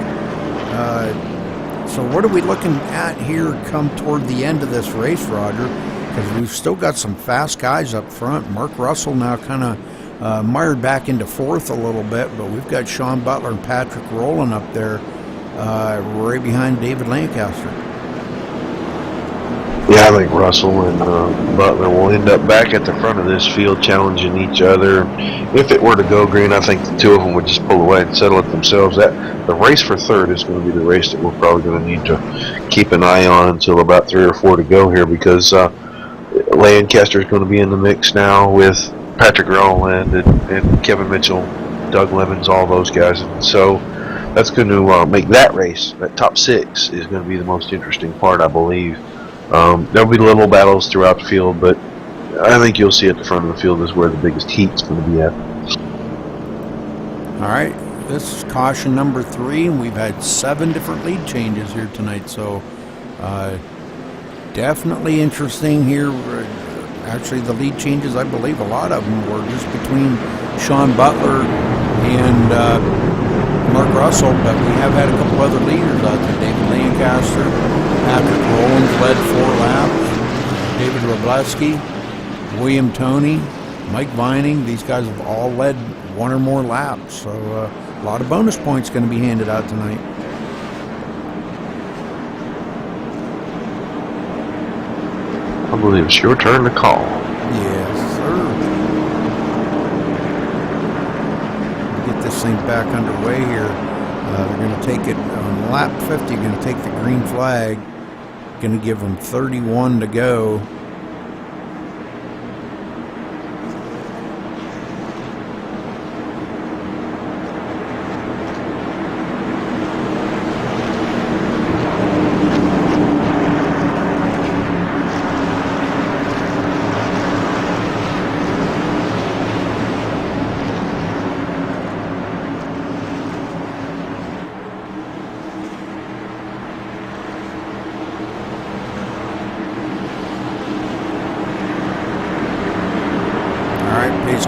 So what are we looking at here come toward the end of this race, Roger? Because we've still got some fast guys up front. Mark Russell now kind of mired back into fourth a little bit, but we've got Sean Butler and Patrick Rowland up there right behind David Lancaster. Yeah, I think Russell and Butler will end up back at the front of this field challenging each other. If it were to go green, I think the two of them would just pull away and settle it themselves. The race for third is going to be the race that we're probably going to need to keep an eye on until about 3 or 4 to go here, because Lancaster is going to be in the mix now with Patrick Rowland and Kevin Mitchell, Doug Lemons, all those guys. And so that's going to make that race, that top 6, is going to be the most interesting part, I believe. There'll be little battles throughout the field, but I think you'll see at the front of the field is where the biggest heat's going to be at. All right, this is caution number 3, and we've had 7 different lead changes here tonight, so definitely interesting here. Actually, the lead changes, I believe a lot of them were just between Sean Butler and Mark Russell, but we have had a couple other leaders out there. David Lancaster, Patrick Rowland led 4 laps. David Robleski, William Toney, Mike Vining. These guys have all led 1 or more laps. So a lot of bonus points going to be handed out tonight. I believe it's your turn to call. Yes, sir. Get this thing back underway here. They're going to take it on lap 50, going to take the green flag. Going to give them 31 to go.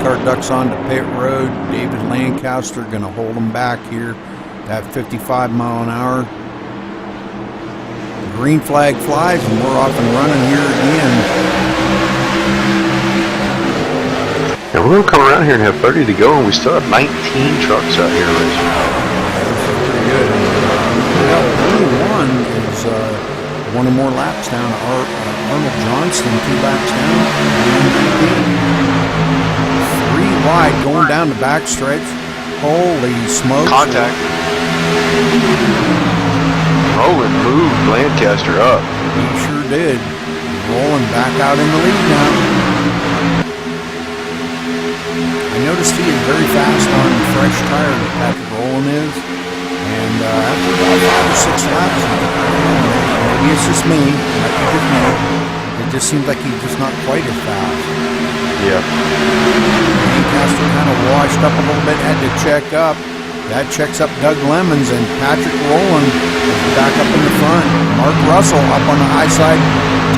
car ducks onto pit road. David Lancaster going to hold him back here at 55 mile an hour. The green flag flies and we're off and running here again. And we're going to come around here and have 30 to go, and we still have 19 trucks out here racing. Pretty good. Well, only one is one or more laps down. Arnold Johnston, 2 laps down. 3 wide going down the backstretch. Holy smokes. Contact. Roland moved Lancaster up. He sure did. Rolling back out in the lead now. I noticed he is very fast on fresh tire that Patrick Rowland is. And after about 5 or 6 laps, maybe it's just me, it just seems like he's just not quite as fast. Yeah. Lancaster kind of washed up a little bit, had to check up. That checks up Doug Lemons, and Patrick Rowland is back up in the front. Mark Russell up on the high side,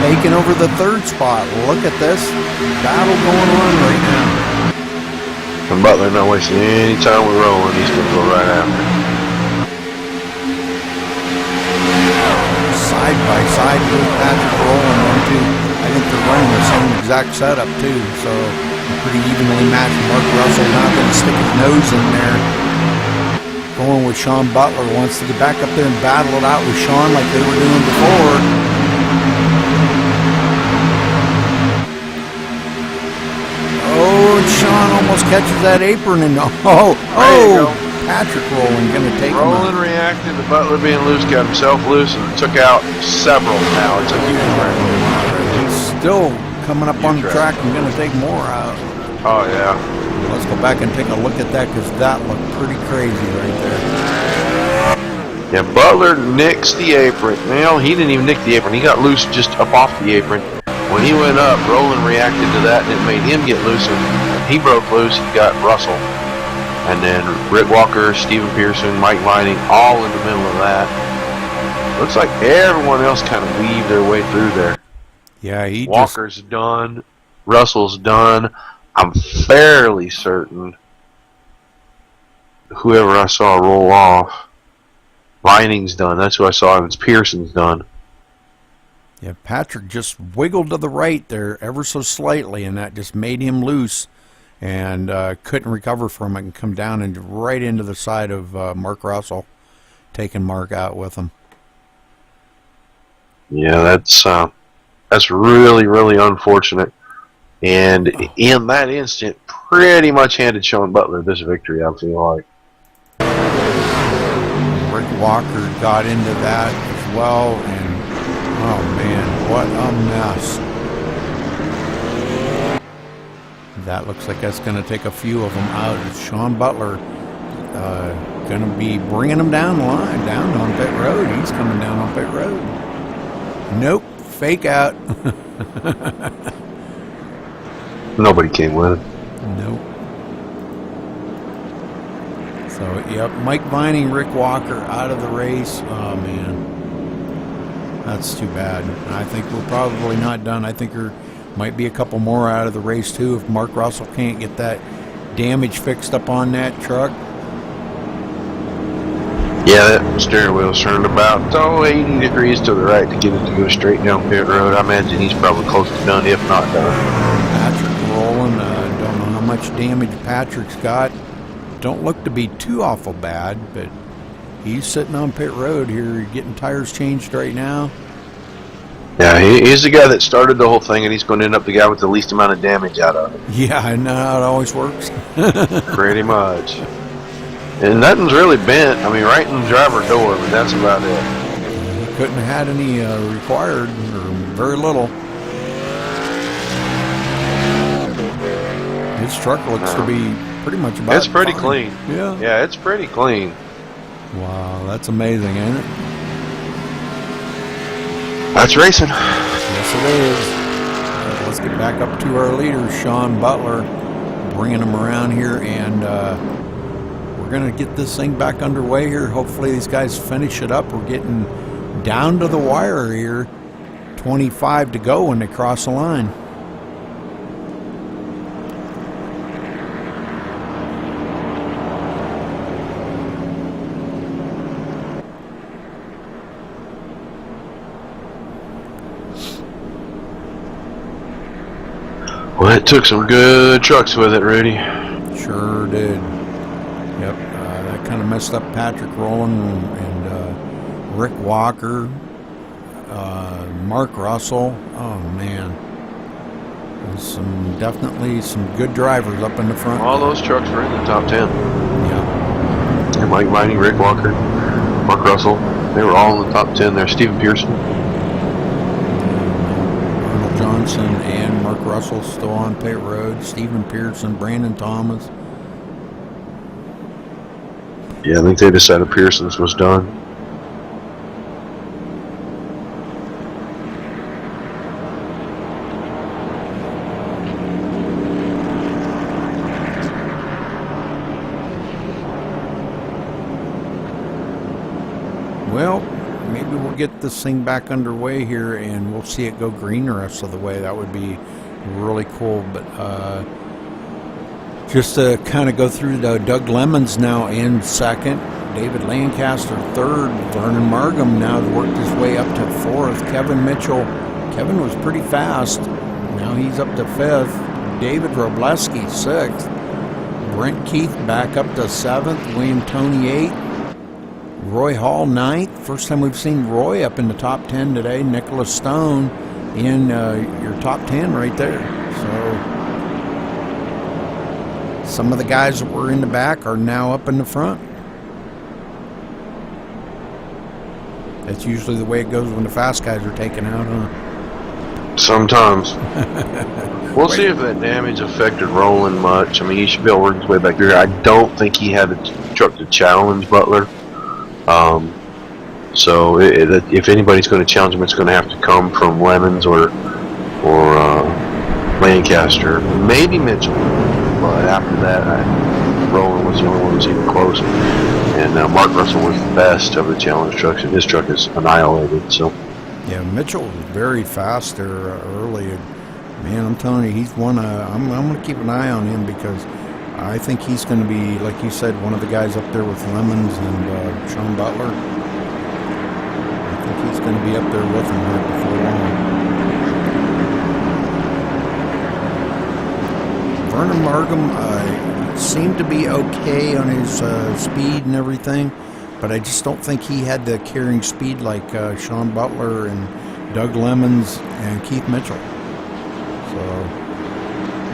taking over the 3rd spot. Look at this battle going on right now. And Butler not wasting any time with Roland. He's going to go right after. Side by side with Patrick Rowland, them two. I think they're running the same exact setup too, so pretty evenly matched. Mark Russell not going to stick his nose in there. Going with Sean Butler, wants to get back up there and battle it out with Sean like they were doing before. Oh, and Sean almost catches that apron, and Patrick Rowland going to take him. Rowland reacted to Butler being loose, got himself loose, and took out several. Now it's a huge wreck. He's still coming up on the track and going to take more out. Oh, yeah. Let's go back and take a look at that, because that looked pretty crazy right there. Yeah, Butler nicks the apron. Well, he didn't even nick the apron. He got loose just up off the apron. When he went up, Rowland reacted to that, and it made him get looser. He broke loose. He got Russell. And then Rick Walker, Stephen Pearson, Mike Vining, all in the middle of that. Looks like everyone else kind of weaved their way through there. Yeah, Walker's done. Russell's done. I'm fairly certain whoever I saw roll off, Vining's done. That's who I saw. It's Pearson's done. Yeah, Patrick just wiggled to the right there ever so slightly, and that just made him loose, and couldn't recover from it and come down and right into the side of Mark Russell, taking Mark out with him. Yeah, that's really, really unfortunate. And in that instant, pretty much handed Sean Butler this victory, I feel like. Rick Walker got into that as well, and oh man, what a mess. That looks like that's going to take a few of them out. Sean Butler going to be bringing them down the line, down on pit road. He's coming down on pit road. Nope, fake out. Nobody came with it. Nope. So, yep, Mike Vining, Rick Walker out of the race. Oh, man. That's too bad. I think we're probably not done. I think there might be a couple more out of the race, too, if Mark Russell can't get that damage fixed up on that truck. Yeah, that steering wheel's turned about 80 degrees to the right to get it to go straight down pit road. I imagine he's probably close to done, if not done. Patrick Rowland, don't know how much damage Patrick's got. Don't look to be too awful bad, but he's sitting on pit road here getting tires changed right now. Yeah, he's the guy that started the whole thing, and he's going to end up the guy with the least amount of damage out of it. Yeah, I know how it always works. Pretty much. And nothing's really bent. I mean, right in the driver's door, but that's about it. He couldn't have had any required, or very little. His truck looks to be pretty much about It's pretty fine. clean. Yeah. Yeah, it's pretty clean. Wow, that's amazing, ain't it? That's racing. Yes, it is. Let's get back up to our leader, Sean Butler, bringing him around here, and we're going to get this thing back underway here. Hopefully these guys finish it up. We're getting down to the wire here. 25 to go when they cross the line. Well, it took some good trucks with it, Rudy. Sure did. Yep, that kind of messed up Patrick Rowland and Rick Walker, Mark Russell. Oh man, there's definitely some good drivers up in the front. All those trucks were in the top 10. Yeah. And Mike Viney, Rick Walker, Mark Russell, they were all in the top 10 there. Stephen Pearson. Arnold Johnson and Mark Russell still on pit road. Stephen Pearson, Brandon Thomas. Yeah, I think they decided Pearson's was done. Well, maybe we'll get this thing back underway here and we'll see it go green the rest of the way. That would be really cool. But just to kind of go through the Doug Lemons now in second, David Lancaster third, Vernon Margam now worked his way up to fourth, Kevin Mitchell. Kevin was pretty fast. Now he's up to fifth. David Robleski sixth. Brent Keith back up to seventh. William Tony eighth. Roy Hall ninth. First time we've seen Roy up in the top 10 today. Nicholas Stone in your top 10 right there. So some of the guys that were in the back are now up in the front. That's usually the way it goes when the fast guys are taken out, huh? Sometimes. We'll see if that damage affected Roland much. I mean, he should be able to work his way back there. I don't think he had a truck to challenge Butler. So if anybody's going to challenge him, it's going to have to come from Lemons or Lancaster, maybe Mitchell. But after that, Roland was the only one who was even close. And Mark Russell was the best of the challenge trucks, and his truck is annihilated. So yeah, Mitchell was very fast there early. Man, I'm telling you, he's one. I'm going to keep an eye on him because I think he's going to be, like you said, one of the guys up there with Lemons and Sean Butler. I think he's going to be up there with him right before long. Vernon Margam seemed to be okay on his speed and everything, but I just don't think he had the carrying speed like Sean Butler and Doug Lemons and Keith Mitchell. So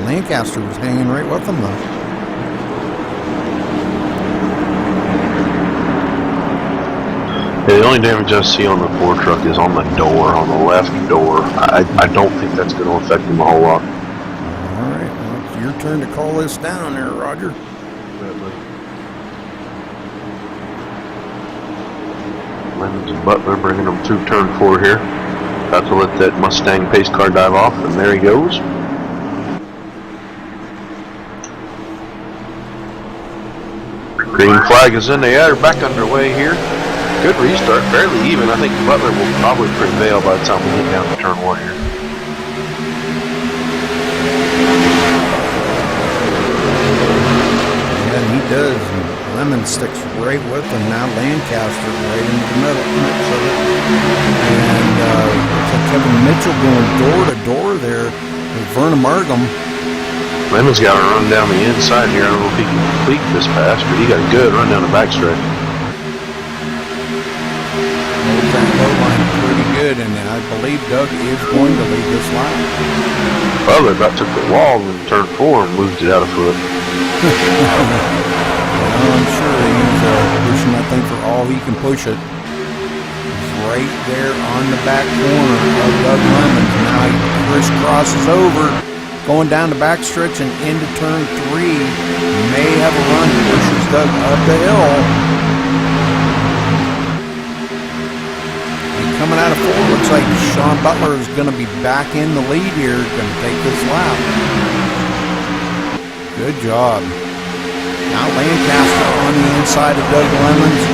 Lancaster was hanging right with him though. yeah, the only damage I see on the Ford truck is on the door, on the left door. I don't think that's going to affect him a whole lot. All right, well, it's your turn to call this down there, Roger. Lemons and Butler bringing them through turn 4 here. About to let that Mustang pace car dive off, and there he goes. Green flag is in the air, back underway here. Good restart, fairly even. I think Butler will probably prevail by the time we get down to turn 1 here. Yeah, he does. Lemon sticks right with him. Now Lancaster right into the middle. And Kevin Mitchell going door to door there with Vernon Margam. Lemon's got to run down the inside here. I don't know if he can complete this pass, but he got a good run down the backstretch. Low line pretty good, and I believe Doug is going to lead this line. Butler about took the wall in turn 4 and moved it out a foot. Well, I'm sure he's pushing that thing for all he can push it. He's right there on the back corner of Doug Lemons. Now he crisscrosses over, going down the back stretch and into turn 3. May have a run, pushes Doug up the hill. And coming out of 4, looks like Sean Butler is going to be back in the lead here, going to take this lap. Good job. Now Lancaster on the inside of Doug Lemons.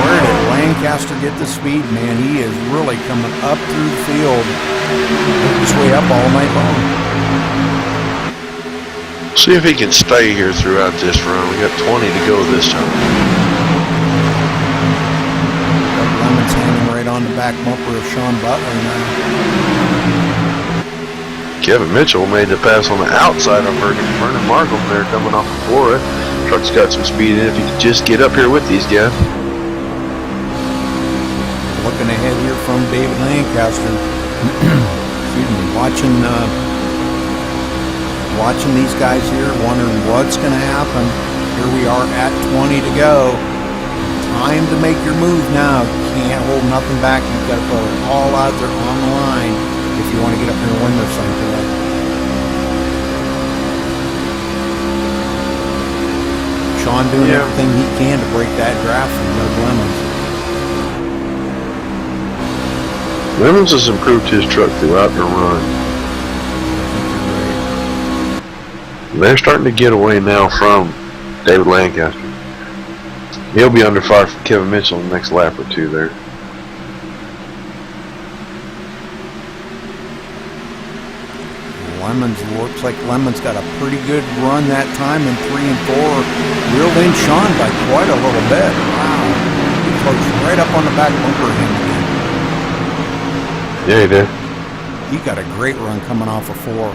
Where did Lancaster get the speed, man? He is really coming up through the field. Worked his way up all night long. See if he can stay here throughout this run. We got 20 to go this time. Doug Lemons hanging right on the back bumper of Sean Butler now. Kevin Mitchell made the pass on the outside of Vernon Markham there coming off the floor. Truck's got some speed in it if he could just get up here with these guys. Looking ahead here from David Lancaster. Excuse me, watching these guys here, wondering what's going to happen. Here we are at 20 to go. Time to make your move now. Can't hold nothing back. You've got to put it all out there on the line if you want to get up here and win this thing today. Sean doing everything he can to break that draft from Doug Lemons. Lemons has improved his truck throughout the run. They're starting to get away now from David Lancaster. He'll be under fire from Kevin Mitchell in the next lap or two there. Looks like Lemons got a pretty good run that time in 3 and 4. Reeled in Sean by quite a little bit. Wow. He closed right up on the back bumper of him again. Yeah, he did. He got a great run coming off of 4.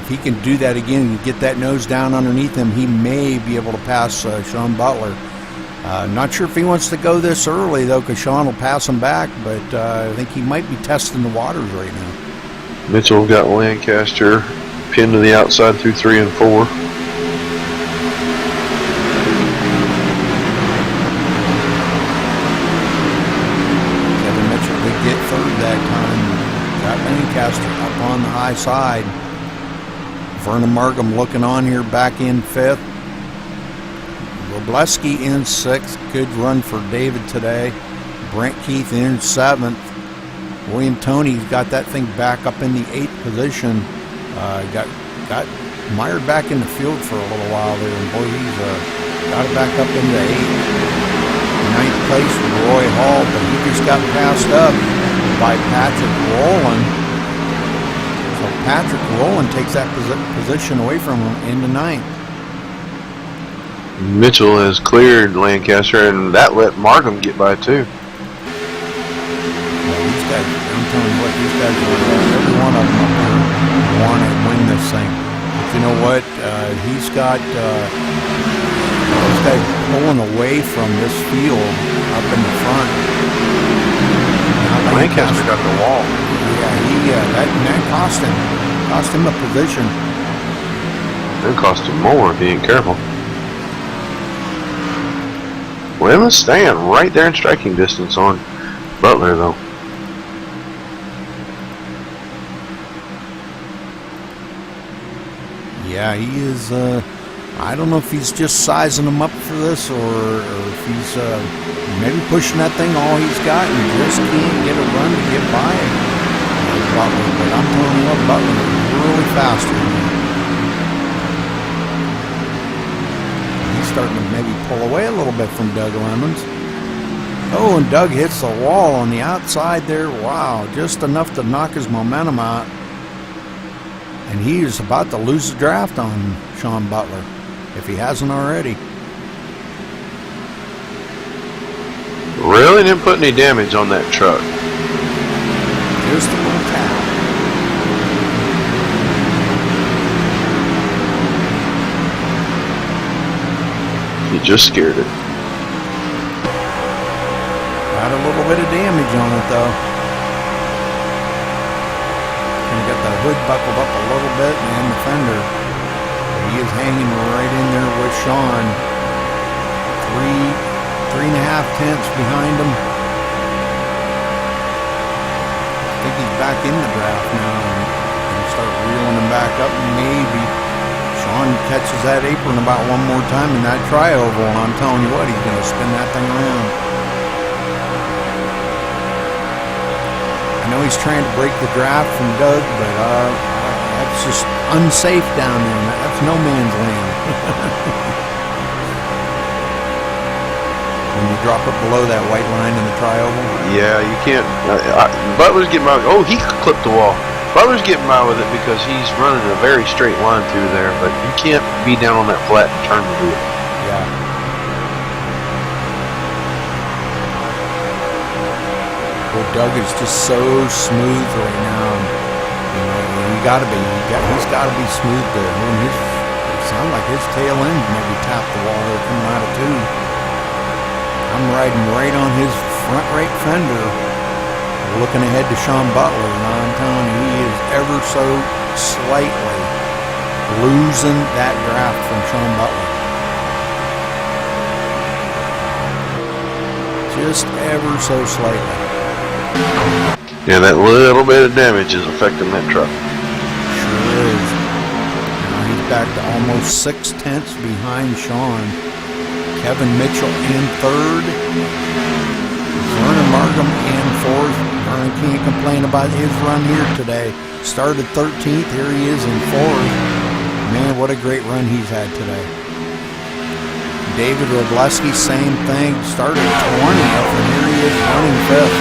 If he can do that again and get that nose down underneath him, he may be able to pass Sean Butler. Not sure if he wants to go this early, though, because Sean will pass him back, but I think he might be testing the waters right now. Mitchell got Lancaster pinned to the outside through 3 and 4. Kevin Mitchell did get third that time. Got Lancaster up on the high side. Vernon Markham looking on here back in 5th. Robleski in 6th. Good run for David today. Brent Keith in 7th. William Toney's got that thing back up in the 8th position. Got mired back in the field for a little while there, and boy, he's got it back up into 8th. 9th place for Roy Hall, but he just got passed up by Patrick Rowland. So Patrick Rowland takes that position away from him into 9th. Mitchell has cleared Lancaster, and that let Markham get by too. I'm telling you what, these guys are, every one of them up there want to win this thing. But you know what? He's got those guys pulling away from this field up in the front. Lancaster got the wall. Yeah, that cost him a position. It cost him more if he ain't careful. Lemons staying right there in striking distance on Butler, though. Yeah, he is, I don't know if he's just sizing him up for this or if he's maybe pushing that thing all he's got and just can't get a run to get by Butler. But I'm telling you what, Butler is really faster than him. He's starting to maybe pull away a little bit from Doug Lemons. Oh, and Doug hits the wall on the outside there. Wow, just enough to knock his momentum out. And he is about to lose the draft on Sean Butler, if he hasn't already. Really didn't put any damage on that truck. Just a little tap. He just scared it. Got a little bit of damage on it, though. Got the hood buckled up a little bit and the fender. But he is hanging right in there with Sean. 3.5 tenths behind him. I think he's back in the draft now and start reeling him back up. Maybe Sean catches that apron about one more time in that tri-oval, and I'm telling you what, he's going to spin that thing around. I know he's trying to break the draft from Doug, but that's just unsafe down there. That's no man's land. When you drop it below that white line in the tri-oval. Yeah, you can't. Butler's getting by. Oh, he clipped the wall. Butler's getting by with it because he's running a very straight line through there, but you can't be down on that flat and turn to do it. Yeah. Doug is just so smooth right now. you got to be. He's got to be smooth there. I mean, it sounds like his tail end maybe tapped the water coming out of two. I'm riding right on his front right fender, looking ahead to Sean Butler, and I'm telling you, he is ever so slightly losing that draft from Sean Butler. Just ever so slightly. Yeah, that little bit of damage is affecting that truck. Sure is. Now he's back to almost 6/10 behind Sean. Kevin Mitchell in third. Vernon Markham in fourth. Vernon can't complain about his run here today. Started 13th. Here he is in fourth. Man, what a great run he's had today. David Robleski, same thing. Started 20th, and here he is running fifth.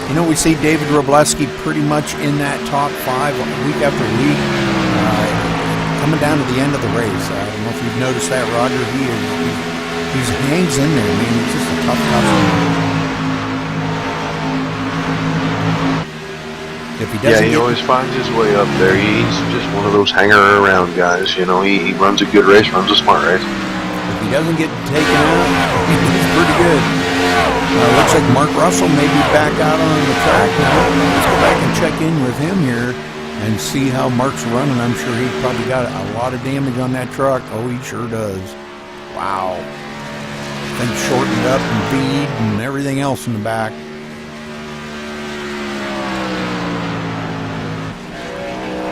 You know, we see David Robleski pretty much in that top five week after week, coming down to the end of the race. I don't know if you've noticed that, Roger. He hangs in there. I mean, he's just a tough customer. If he doesn't, he always finds his way up there. He's just one of those hanger-around guys. You know, he runs a good race, runs a smart race. If he doesn't get taken out, he's pretty good. Looks like Mark Russell may be back out on the track now. Let's go back and check in with him here and see how Mark's running. I'm sure he's probably got a lot of damage on that truck. Oh, he sure does. Wow. Things shortened up and bead and everything else in the back.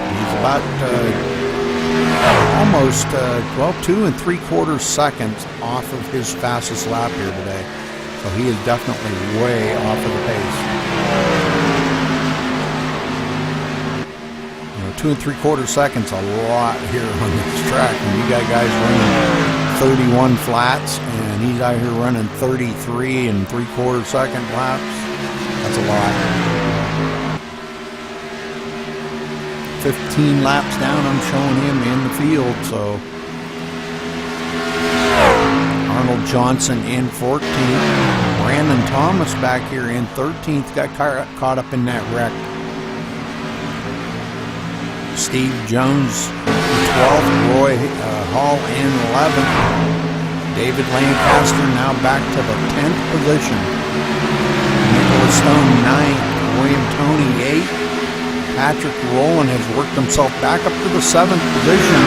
He's about almost 2 3/4 seconds off of his fastest lap here today. So he is definitely way off of the pace. You know, 2 3/4 seconds, a lot here on this track. And you got guys running 31 flats, and he's out here running 33 3/4 second laps. That's a lot. 15 laps down, I'm showing him in the field, so Arnold Johnson in 14th. Brandon Thomas back here in 13th, got caught up in that wreck. Steve Jones 12th, Roy Hall in 11th. David Lancaster now back to the 10th position. Nicholas Stone 9th, William Toney 8th. Patrick Rowland has worked himself back up to the 7th position,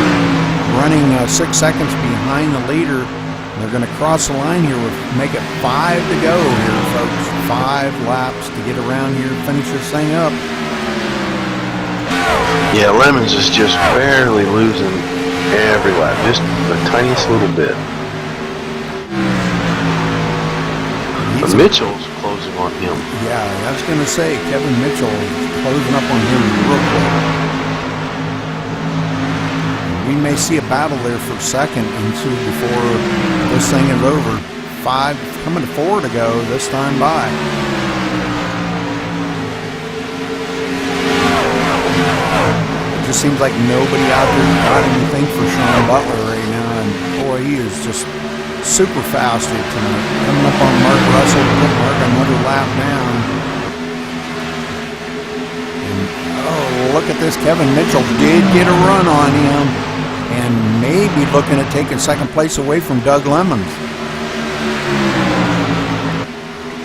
running 6 seconds behind the leader. They're going to cross the line here with make it 5 to go here, folks. 5 laps to get around here and finish this thing up. Yeah, Lemons is just barely losing every lap, just the tiniest little bit. But Mitchell's closing on him. Yeah, I was going to say, Kevin Mitchell closing up on him real quick. We may see a battle there for second and two before this thing is over. 5, coming to 4 to go this time by. It just seems like nobody out there got anything for Sean Butler right now, and boy, he is just super fast here tonight. Coming up on Mark Russell to put Mark another lap down. And, oh, look at this. Kevin Mitchell did get a run on him and maybe looking at taking second place away from Doug Lemons.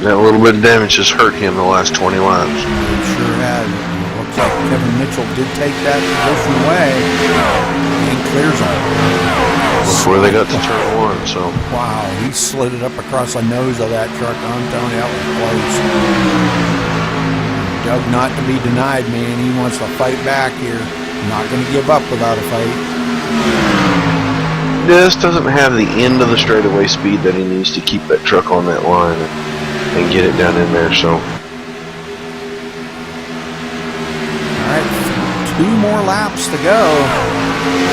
That little bit of damage has hurt him the last 20 laps. It sure has. It looks like Kevin Mitchell did take that position away and clears on it. Before they got to turn 1, so. Wow, he slid it up across the nose of that truck. I'm telling you, that was close. Doug not to be denied, man. He wants to fight back here. Not going to give up without a fight. Just doesn't have the end of the straightaway speed that he needs to keep that truck on that line and get it down in there, so. All right, 2 more laps to go.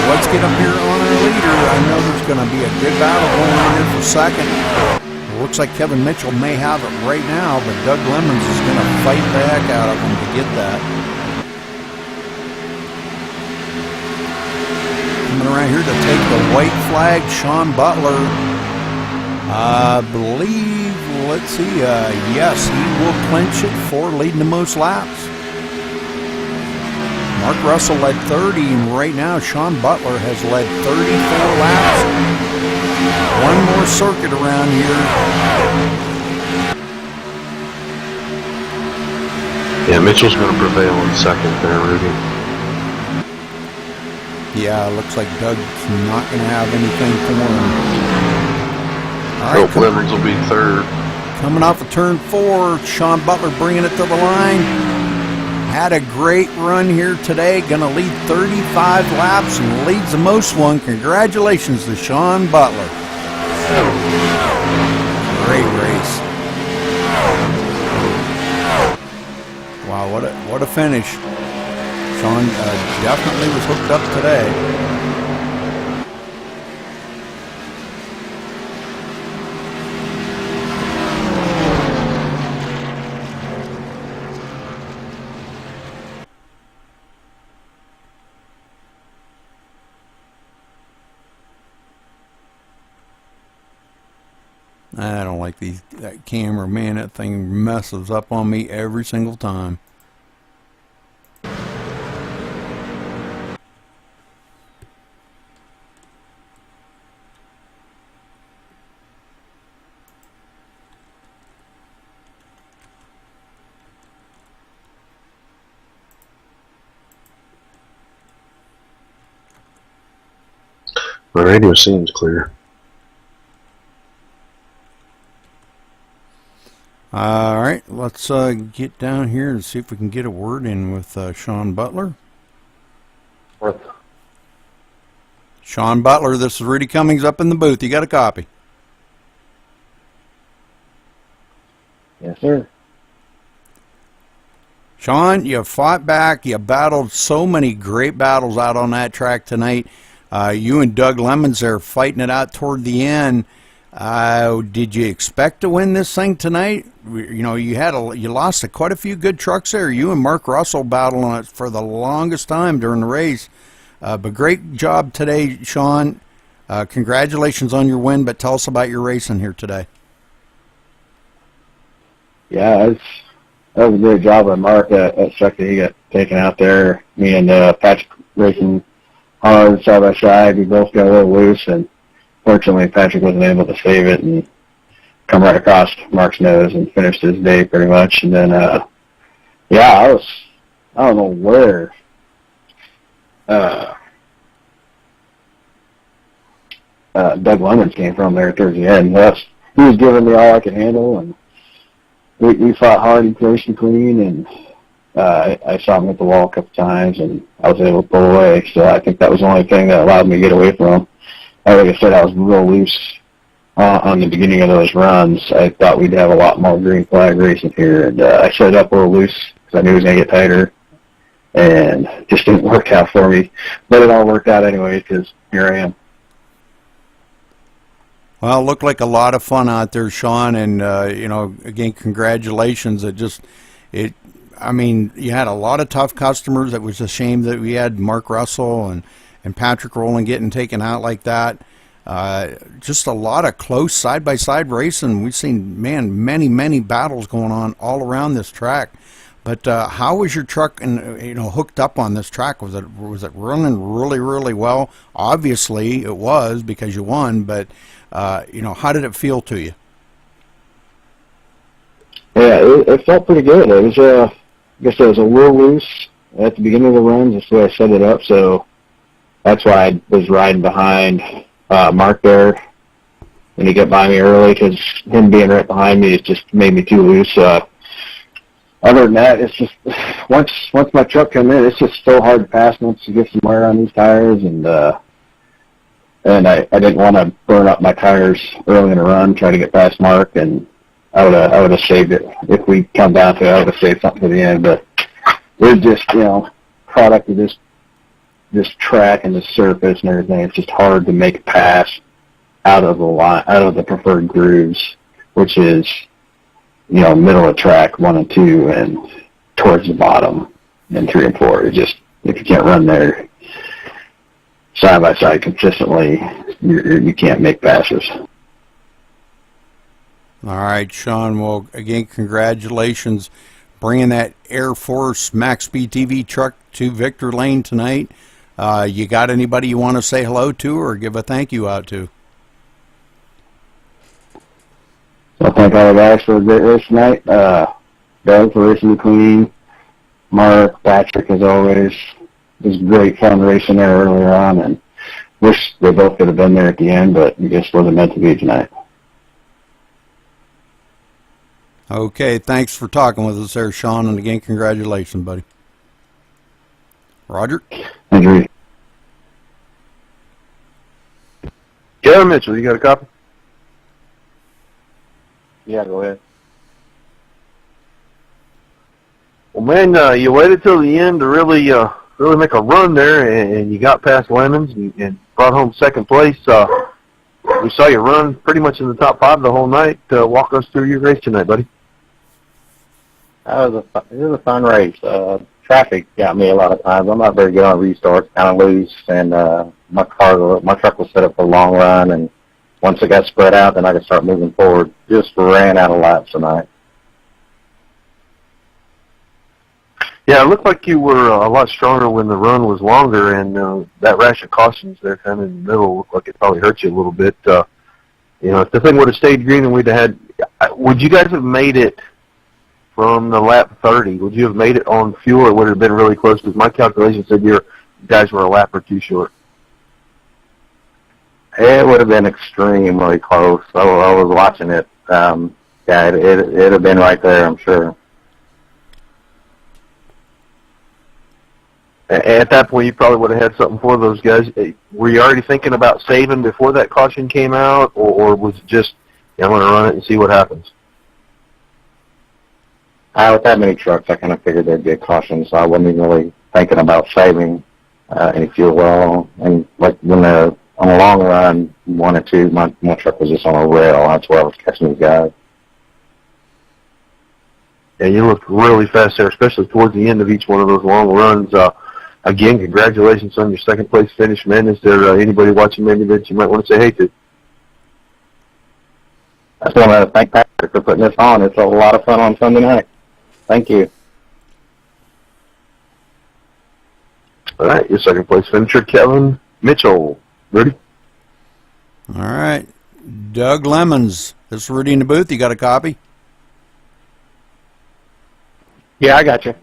Let's get up here on our leader. I know there's going to be a good battle going on here for second. It looks like Kevin Mitchell may have it right now, but Doug Lemons is going to fight the heck out of him to get that. Coming around here to take the white flag, Sean Butler. I believe let's see. Yes, he will clinch it for leading the most laps. Mark Russell led 30, and right now Sean Butler has led 34 laps. One more circuit around here. Yeah, Mitchell's going to prevail in second there, Rudy. Yeah, looks like Doug's not going to have anything for him. All right, Hope Lemons will be third. coming off of turn 4, Sean Butler bringing it to the line. Had a great run here today. Going to lead 35 laps and leads the most one. Congratulations to Sean Butler. Great race. Wow, what a finish. Sean definitely was hooked up today. I don't like that camera, man. That thing messes up on me every single time. My radio seems clear. All right, let's get down here and see if we can get a word in with Sean Butler. What? Sean Butler, this is Rudy Cummings up in the booth. You got a copy? Yes, sir. Sean, you fought back. You battled so many great battles out on that track tonight. You and Doug Lemons there fighting it out toward the end. Did you expect to win this thing tonight? You know, you lost to quite a few good trucks there. You and Mark Russell battling it for the longest time during the race. But great job today, Sean. Congratulations on your win, but tell us about your racing here today. Yeah, that was a great job by Mark. That truck that he got taken out there. Me and Patrick racing hard side by side. We both got a little loose, and fortunately Patrick wasn't able to save it and come right across Mark's nose and finished his day pretty much. And then, yeah, I don't know where Doug Lemons came from there towards the end. He was giving me all I could handle, and we fought hard and close and clean, and I saw him hit the wall a couple times, and I was able to pull away. So I think that was the only thing that allowed me to get away from him. Like I said, I was real loose on the beginning of those runs. I thought we'd have a lot more green flag racing here, and I set it up a little loose because I knew it was going to get tighter, and it just didn't work out for me. But it all worked out anyway because here I am. Well, it looked like a lot of fun out there, Sean, and you know, again, congratulations. I mean, you had a lot of tough customers. It was a shame that we had Mark Russell and Patrick Rowland getting taken out like that. Just a lot of close side-by-side racing. We've seen, man, many battles going on all around this track. But how was your truck hooked up on this track? Was it running really well? Obviously it was because you won, but how did it feel to you? Yeah, it felt pretty good. It was I guess it was a little loose at the beginning of the runs. That's the way I set it up, so that's why I was riding behind Mark there when he got by me early, because him being right behind me, it just made me too loose. Other than that, it's just once my truck come in, it's just so hard to pass once you get some wear on these tires, and I didn't want to burn up my tires early in the run, try to get past Mark, and I would have saved it. If we come down to it, I would have saved something for the end. But we're just, product of this track and the surface and everything. It's just hard to make a pass out of the preferred grooves, which is, middle of track 1 and 2 and towards the bottom and 3 and 4. It's just, if you can't run there side by side consistently, you can't make passes. All right, Sean. Well, again, congratulations bringing that Air Force MaxSpeedTV truck to Victor Lane tonight. You got anybody you want to say hello to or give a thank you out to? So thank all the guys for a great race tonight. Doug for racing the Queen. Mark, Patrick, as always. It was great fun racing there earlier on, and wish they both could have been there at the end, but I guess wasn't meant to be tonight. Okay, thanks for talking with us there, Sean, and again, congratulations, buddy. Roger? Thank you. Kevin Mitchell, you got a copy? Yeah, go ahead. Well, man, you waited till the end to really make a run there, and you got past Lemons and brought home second place. We saw you run pretty much in the top 5 the whole night. Walk us through your race tonight, buddy. It was a fun race. Traffic got me a lot of times. I'm not very good on restarts, kind of loose, and my truck was set up for a long run, and once it got spread out, then I could start moving forward. Just ran out of laps tonight. Yeah, it looked like you were a lot stronger when the run was longer, and that rash of cautions there kind of in the middle looked like it probably hurt you a little bit. If the thing would have stayed green and we'd have had, would you guys have made it from the lap 30? Would you have made it on fuel, or would it have been really close? Because my calculation said you guys were a lap or two short. It would have been extremely close. I was watching it. It'd have been right there, I'm sure. At that point, you probably would have had something for those guys. Were you already thinking about saving before that caution came out, or was it just, I'm going to run it and see what happens? With that many trucks, I kind of figured there'd be a caution, so I wasn't even really thinking about saving any fuel well. And like when they're on a long run, 1 or 2, my truck was just on a rail. That's where I was catching these guys. Yeah, you looked really fast there, especially towards the end of each one of those long runs. Again, congratulations on your second place finish, man. Is there anybody watching maybe that you might want to say hey to? I just want to thank Patrick for putting this on. It's a lot of fun on Sunday night. Thank you. All right, your second place finisher, Kevin Mitchell. Ready? All right. Doug Lemons. This is Rudy in the booth. You got a copy? Yeah, I got you.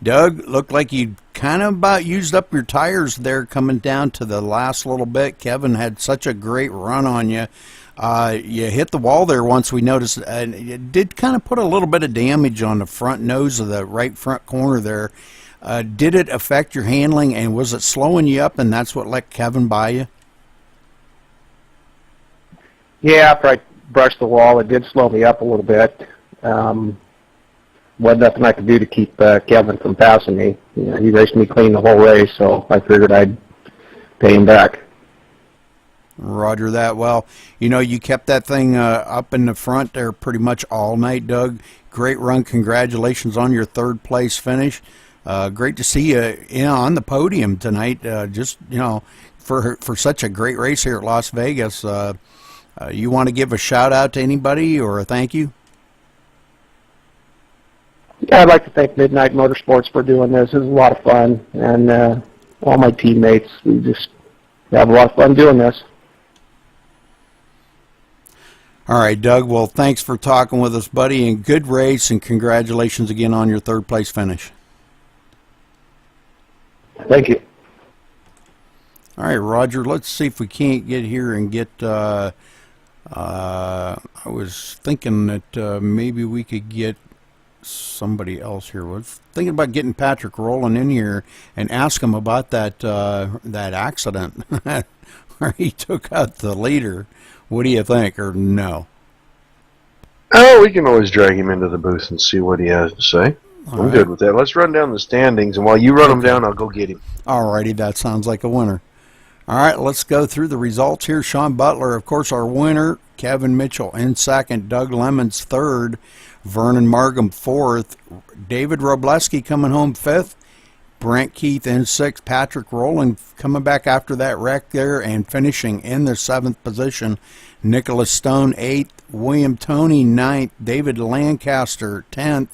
Doug, looked like you kind of about used up your tires there coming down to the last little bit. Kevin had such a great run on you. You hit the wall there once, we noticed, and it did kind of put a little bit of damage on the front nose of the right front corner there. Did it affect your handling, and was it slowing you up, and that's what let Kevin by you? Yeah, after I brushed the wall, it did slow me up a little bit. Wasn't nothing I could do to keep Kevin from passing me. He raced me clean the whole race, so I figured I'd pay him back. Roger that. Well, you kept that thing up in the front there pretty much all night, Doug. Great run. Congratulations on your third place finish. Great to see you on the podium tonight. For such a great race here at Las Vegas. You want to give a shout out to anybody or a thank you? Yeah, I'd like to thank Midnight Motorsports for doing this. It was a lot of fun, and all my teammates. We just have a lot of fun doing this. All right, Doug. Well, thanks for talking with us, buddy, and good race, and congratulations again on your third place finish. Thank you. All right, Roger, let's see if we can't get here and get, I was thinking that maybe we could get somebody else here. I was thinking about getting Patrick rolling in here and ask him about that accident where he took out the leader. What do you think, or no? Oh, we can always drag him into the booth and see what he has to say. I'm good with that. Let's run down the standings, and while you run them down, I'll go get him. All righty, that sounds like a winner. All right, let's go through the results here. Sean Butler, of course, our winner. Kevin Mitchell in second. Doug Lemons third. Vernon Margam fourth. David Robleski coming home fifth. Brent Keith in 6th. Patrick Rowland coming back after that wreck there and finishing in the 7th position. Nicholas Stone 8th. William Toney 9th. David Lancaster 10th.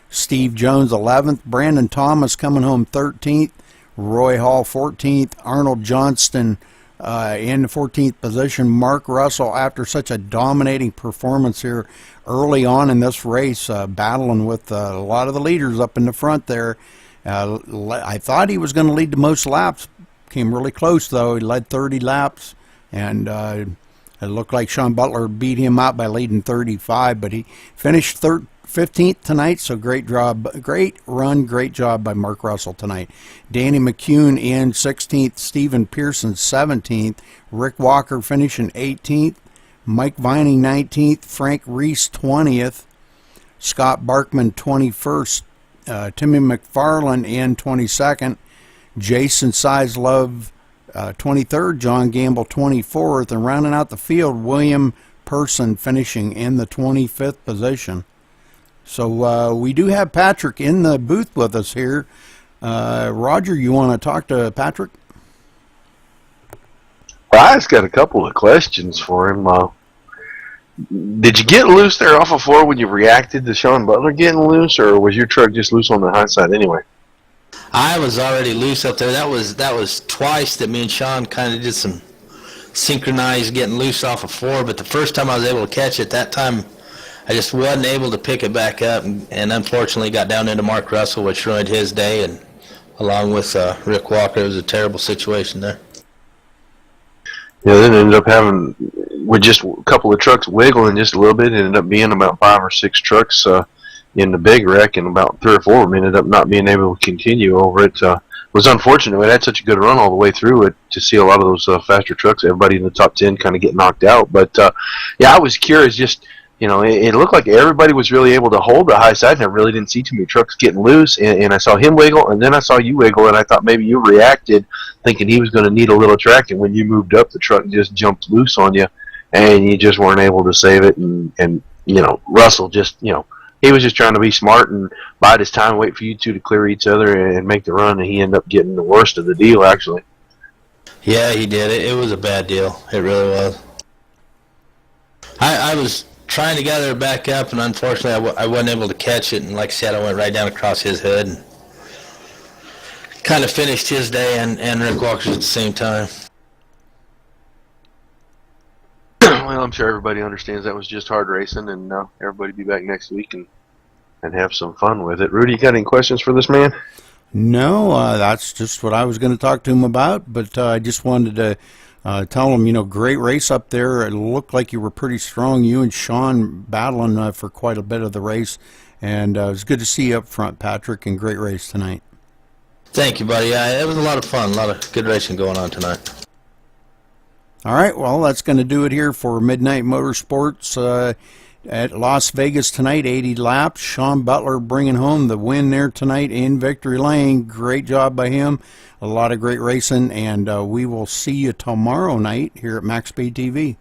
Steve Jones 11th. Brandon Thomas coming home 13th. Roy Hall 14th. Arnold Johnston in the 14th position. Mark Russell, after such a dominating performance here early on in this race, battling with a lot of the leaders up in the front there. I thought he was going to lead the most laps. Came really close, though. He led 30 laps, and it looked like Sean Butler beat him out by leading 35, but he finished 15th tonight, so great job, great run, great job by Mark Russell tonight. Danny McCune in 16th, Stephen Pearson 17th, Rick Walker finishing 18th, Mike Vining 19th, Frank Reese 20th, Scott Barkman 21st, Timmy McFarland in 22nd, Jason Sizelove 23rd, John Gamble 24th, and rounding out the field, William Person finishing in the 25th position. So we do have Patrick in the booth with us here. Roger, you want to talk to Patrick? Well, I just got a couple of questions for him. Did you get loose there off of 4 when you reacted to Sean Butler getting loose, or was your truck just loose on the high side anyway? I was already loose up there. That was twice that me and Sean kind of did some synchronized getting loose off of 4, but the first time I was able to catch it, that time I just wasn't able to pick it back up, and unfortunately got down into Mark Russell, which ruined his day, and along with Rick Walker, it was a terrible situation there. Yeah, then ended up having, with just a couple of trucks wiggling just a little bit, it ended up being about 5 or 6 trucks in the big wreck, and about 3 or 4 of them ended up not being able to continue over it. It was unfortunate. We had such a good run all the way through it to see a lot of those faster trucks, everybody in the top 10 kind of get knocked out. But, yeah, I was curious, just, you know, it looked like everybody was really able to hold the high side, and I really didn't see too many trucks getting loose, and I saw him wiggle, and then I saw you wiggle, and I thought maybe you reacted thinking he was going to need a little track, and when you moved up, the truck just jumped loose on you, and you just weren't able to save it, and you know, Russell just, you know, he was just trying to be smart and bide his time, wait for you two to clear each other and make the run, and he ended up getting the worst of the deal, actually. Yeah, he did. It was a bad deal. It really was. I was trying to gather it back up, and unfortunately I wasn't able to catch it, and like I said, I went right down across his hood and kind of finished his day and Rick Walker's at the same time. Well, I'm sure everybody understands that was just hard racing, and everybody be back next week and have some fun with it. Rudy, you got any questions for this man? No, that's just what I was going to talk to him about, but I just wanted to tell him, you know, great race up there. It looked like you were pretty strong. You and Sean battling for quite a bit of the race, and it was good to see you up front, Patrick, and great race tonight. Thank you, buddy. It was a lot of fun, a lot of good racing going on tonight. All right, well, that's going to do it here for Midnight Motorsports at Las Vegas tonight, 80 laps. Sean Butler bringing home the win there tonight in Victory Lane. Great job by him. A lot of great racing, and we will see you tomorrow night here at MaxSpeedTV.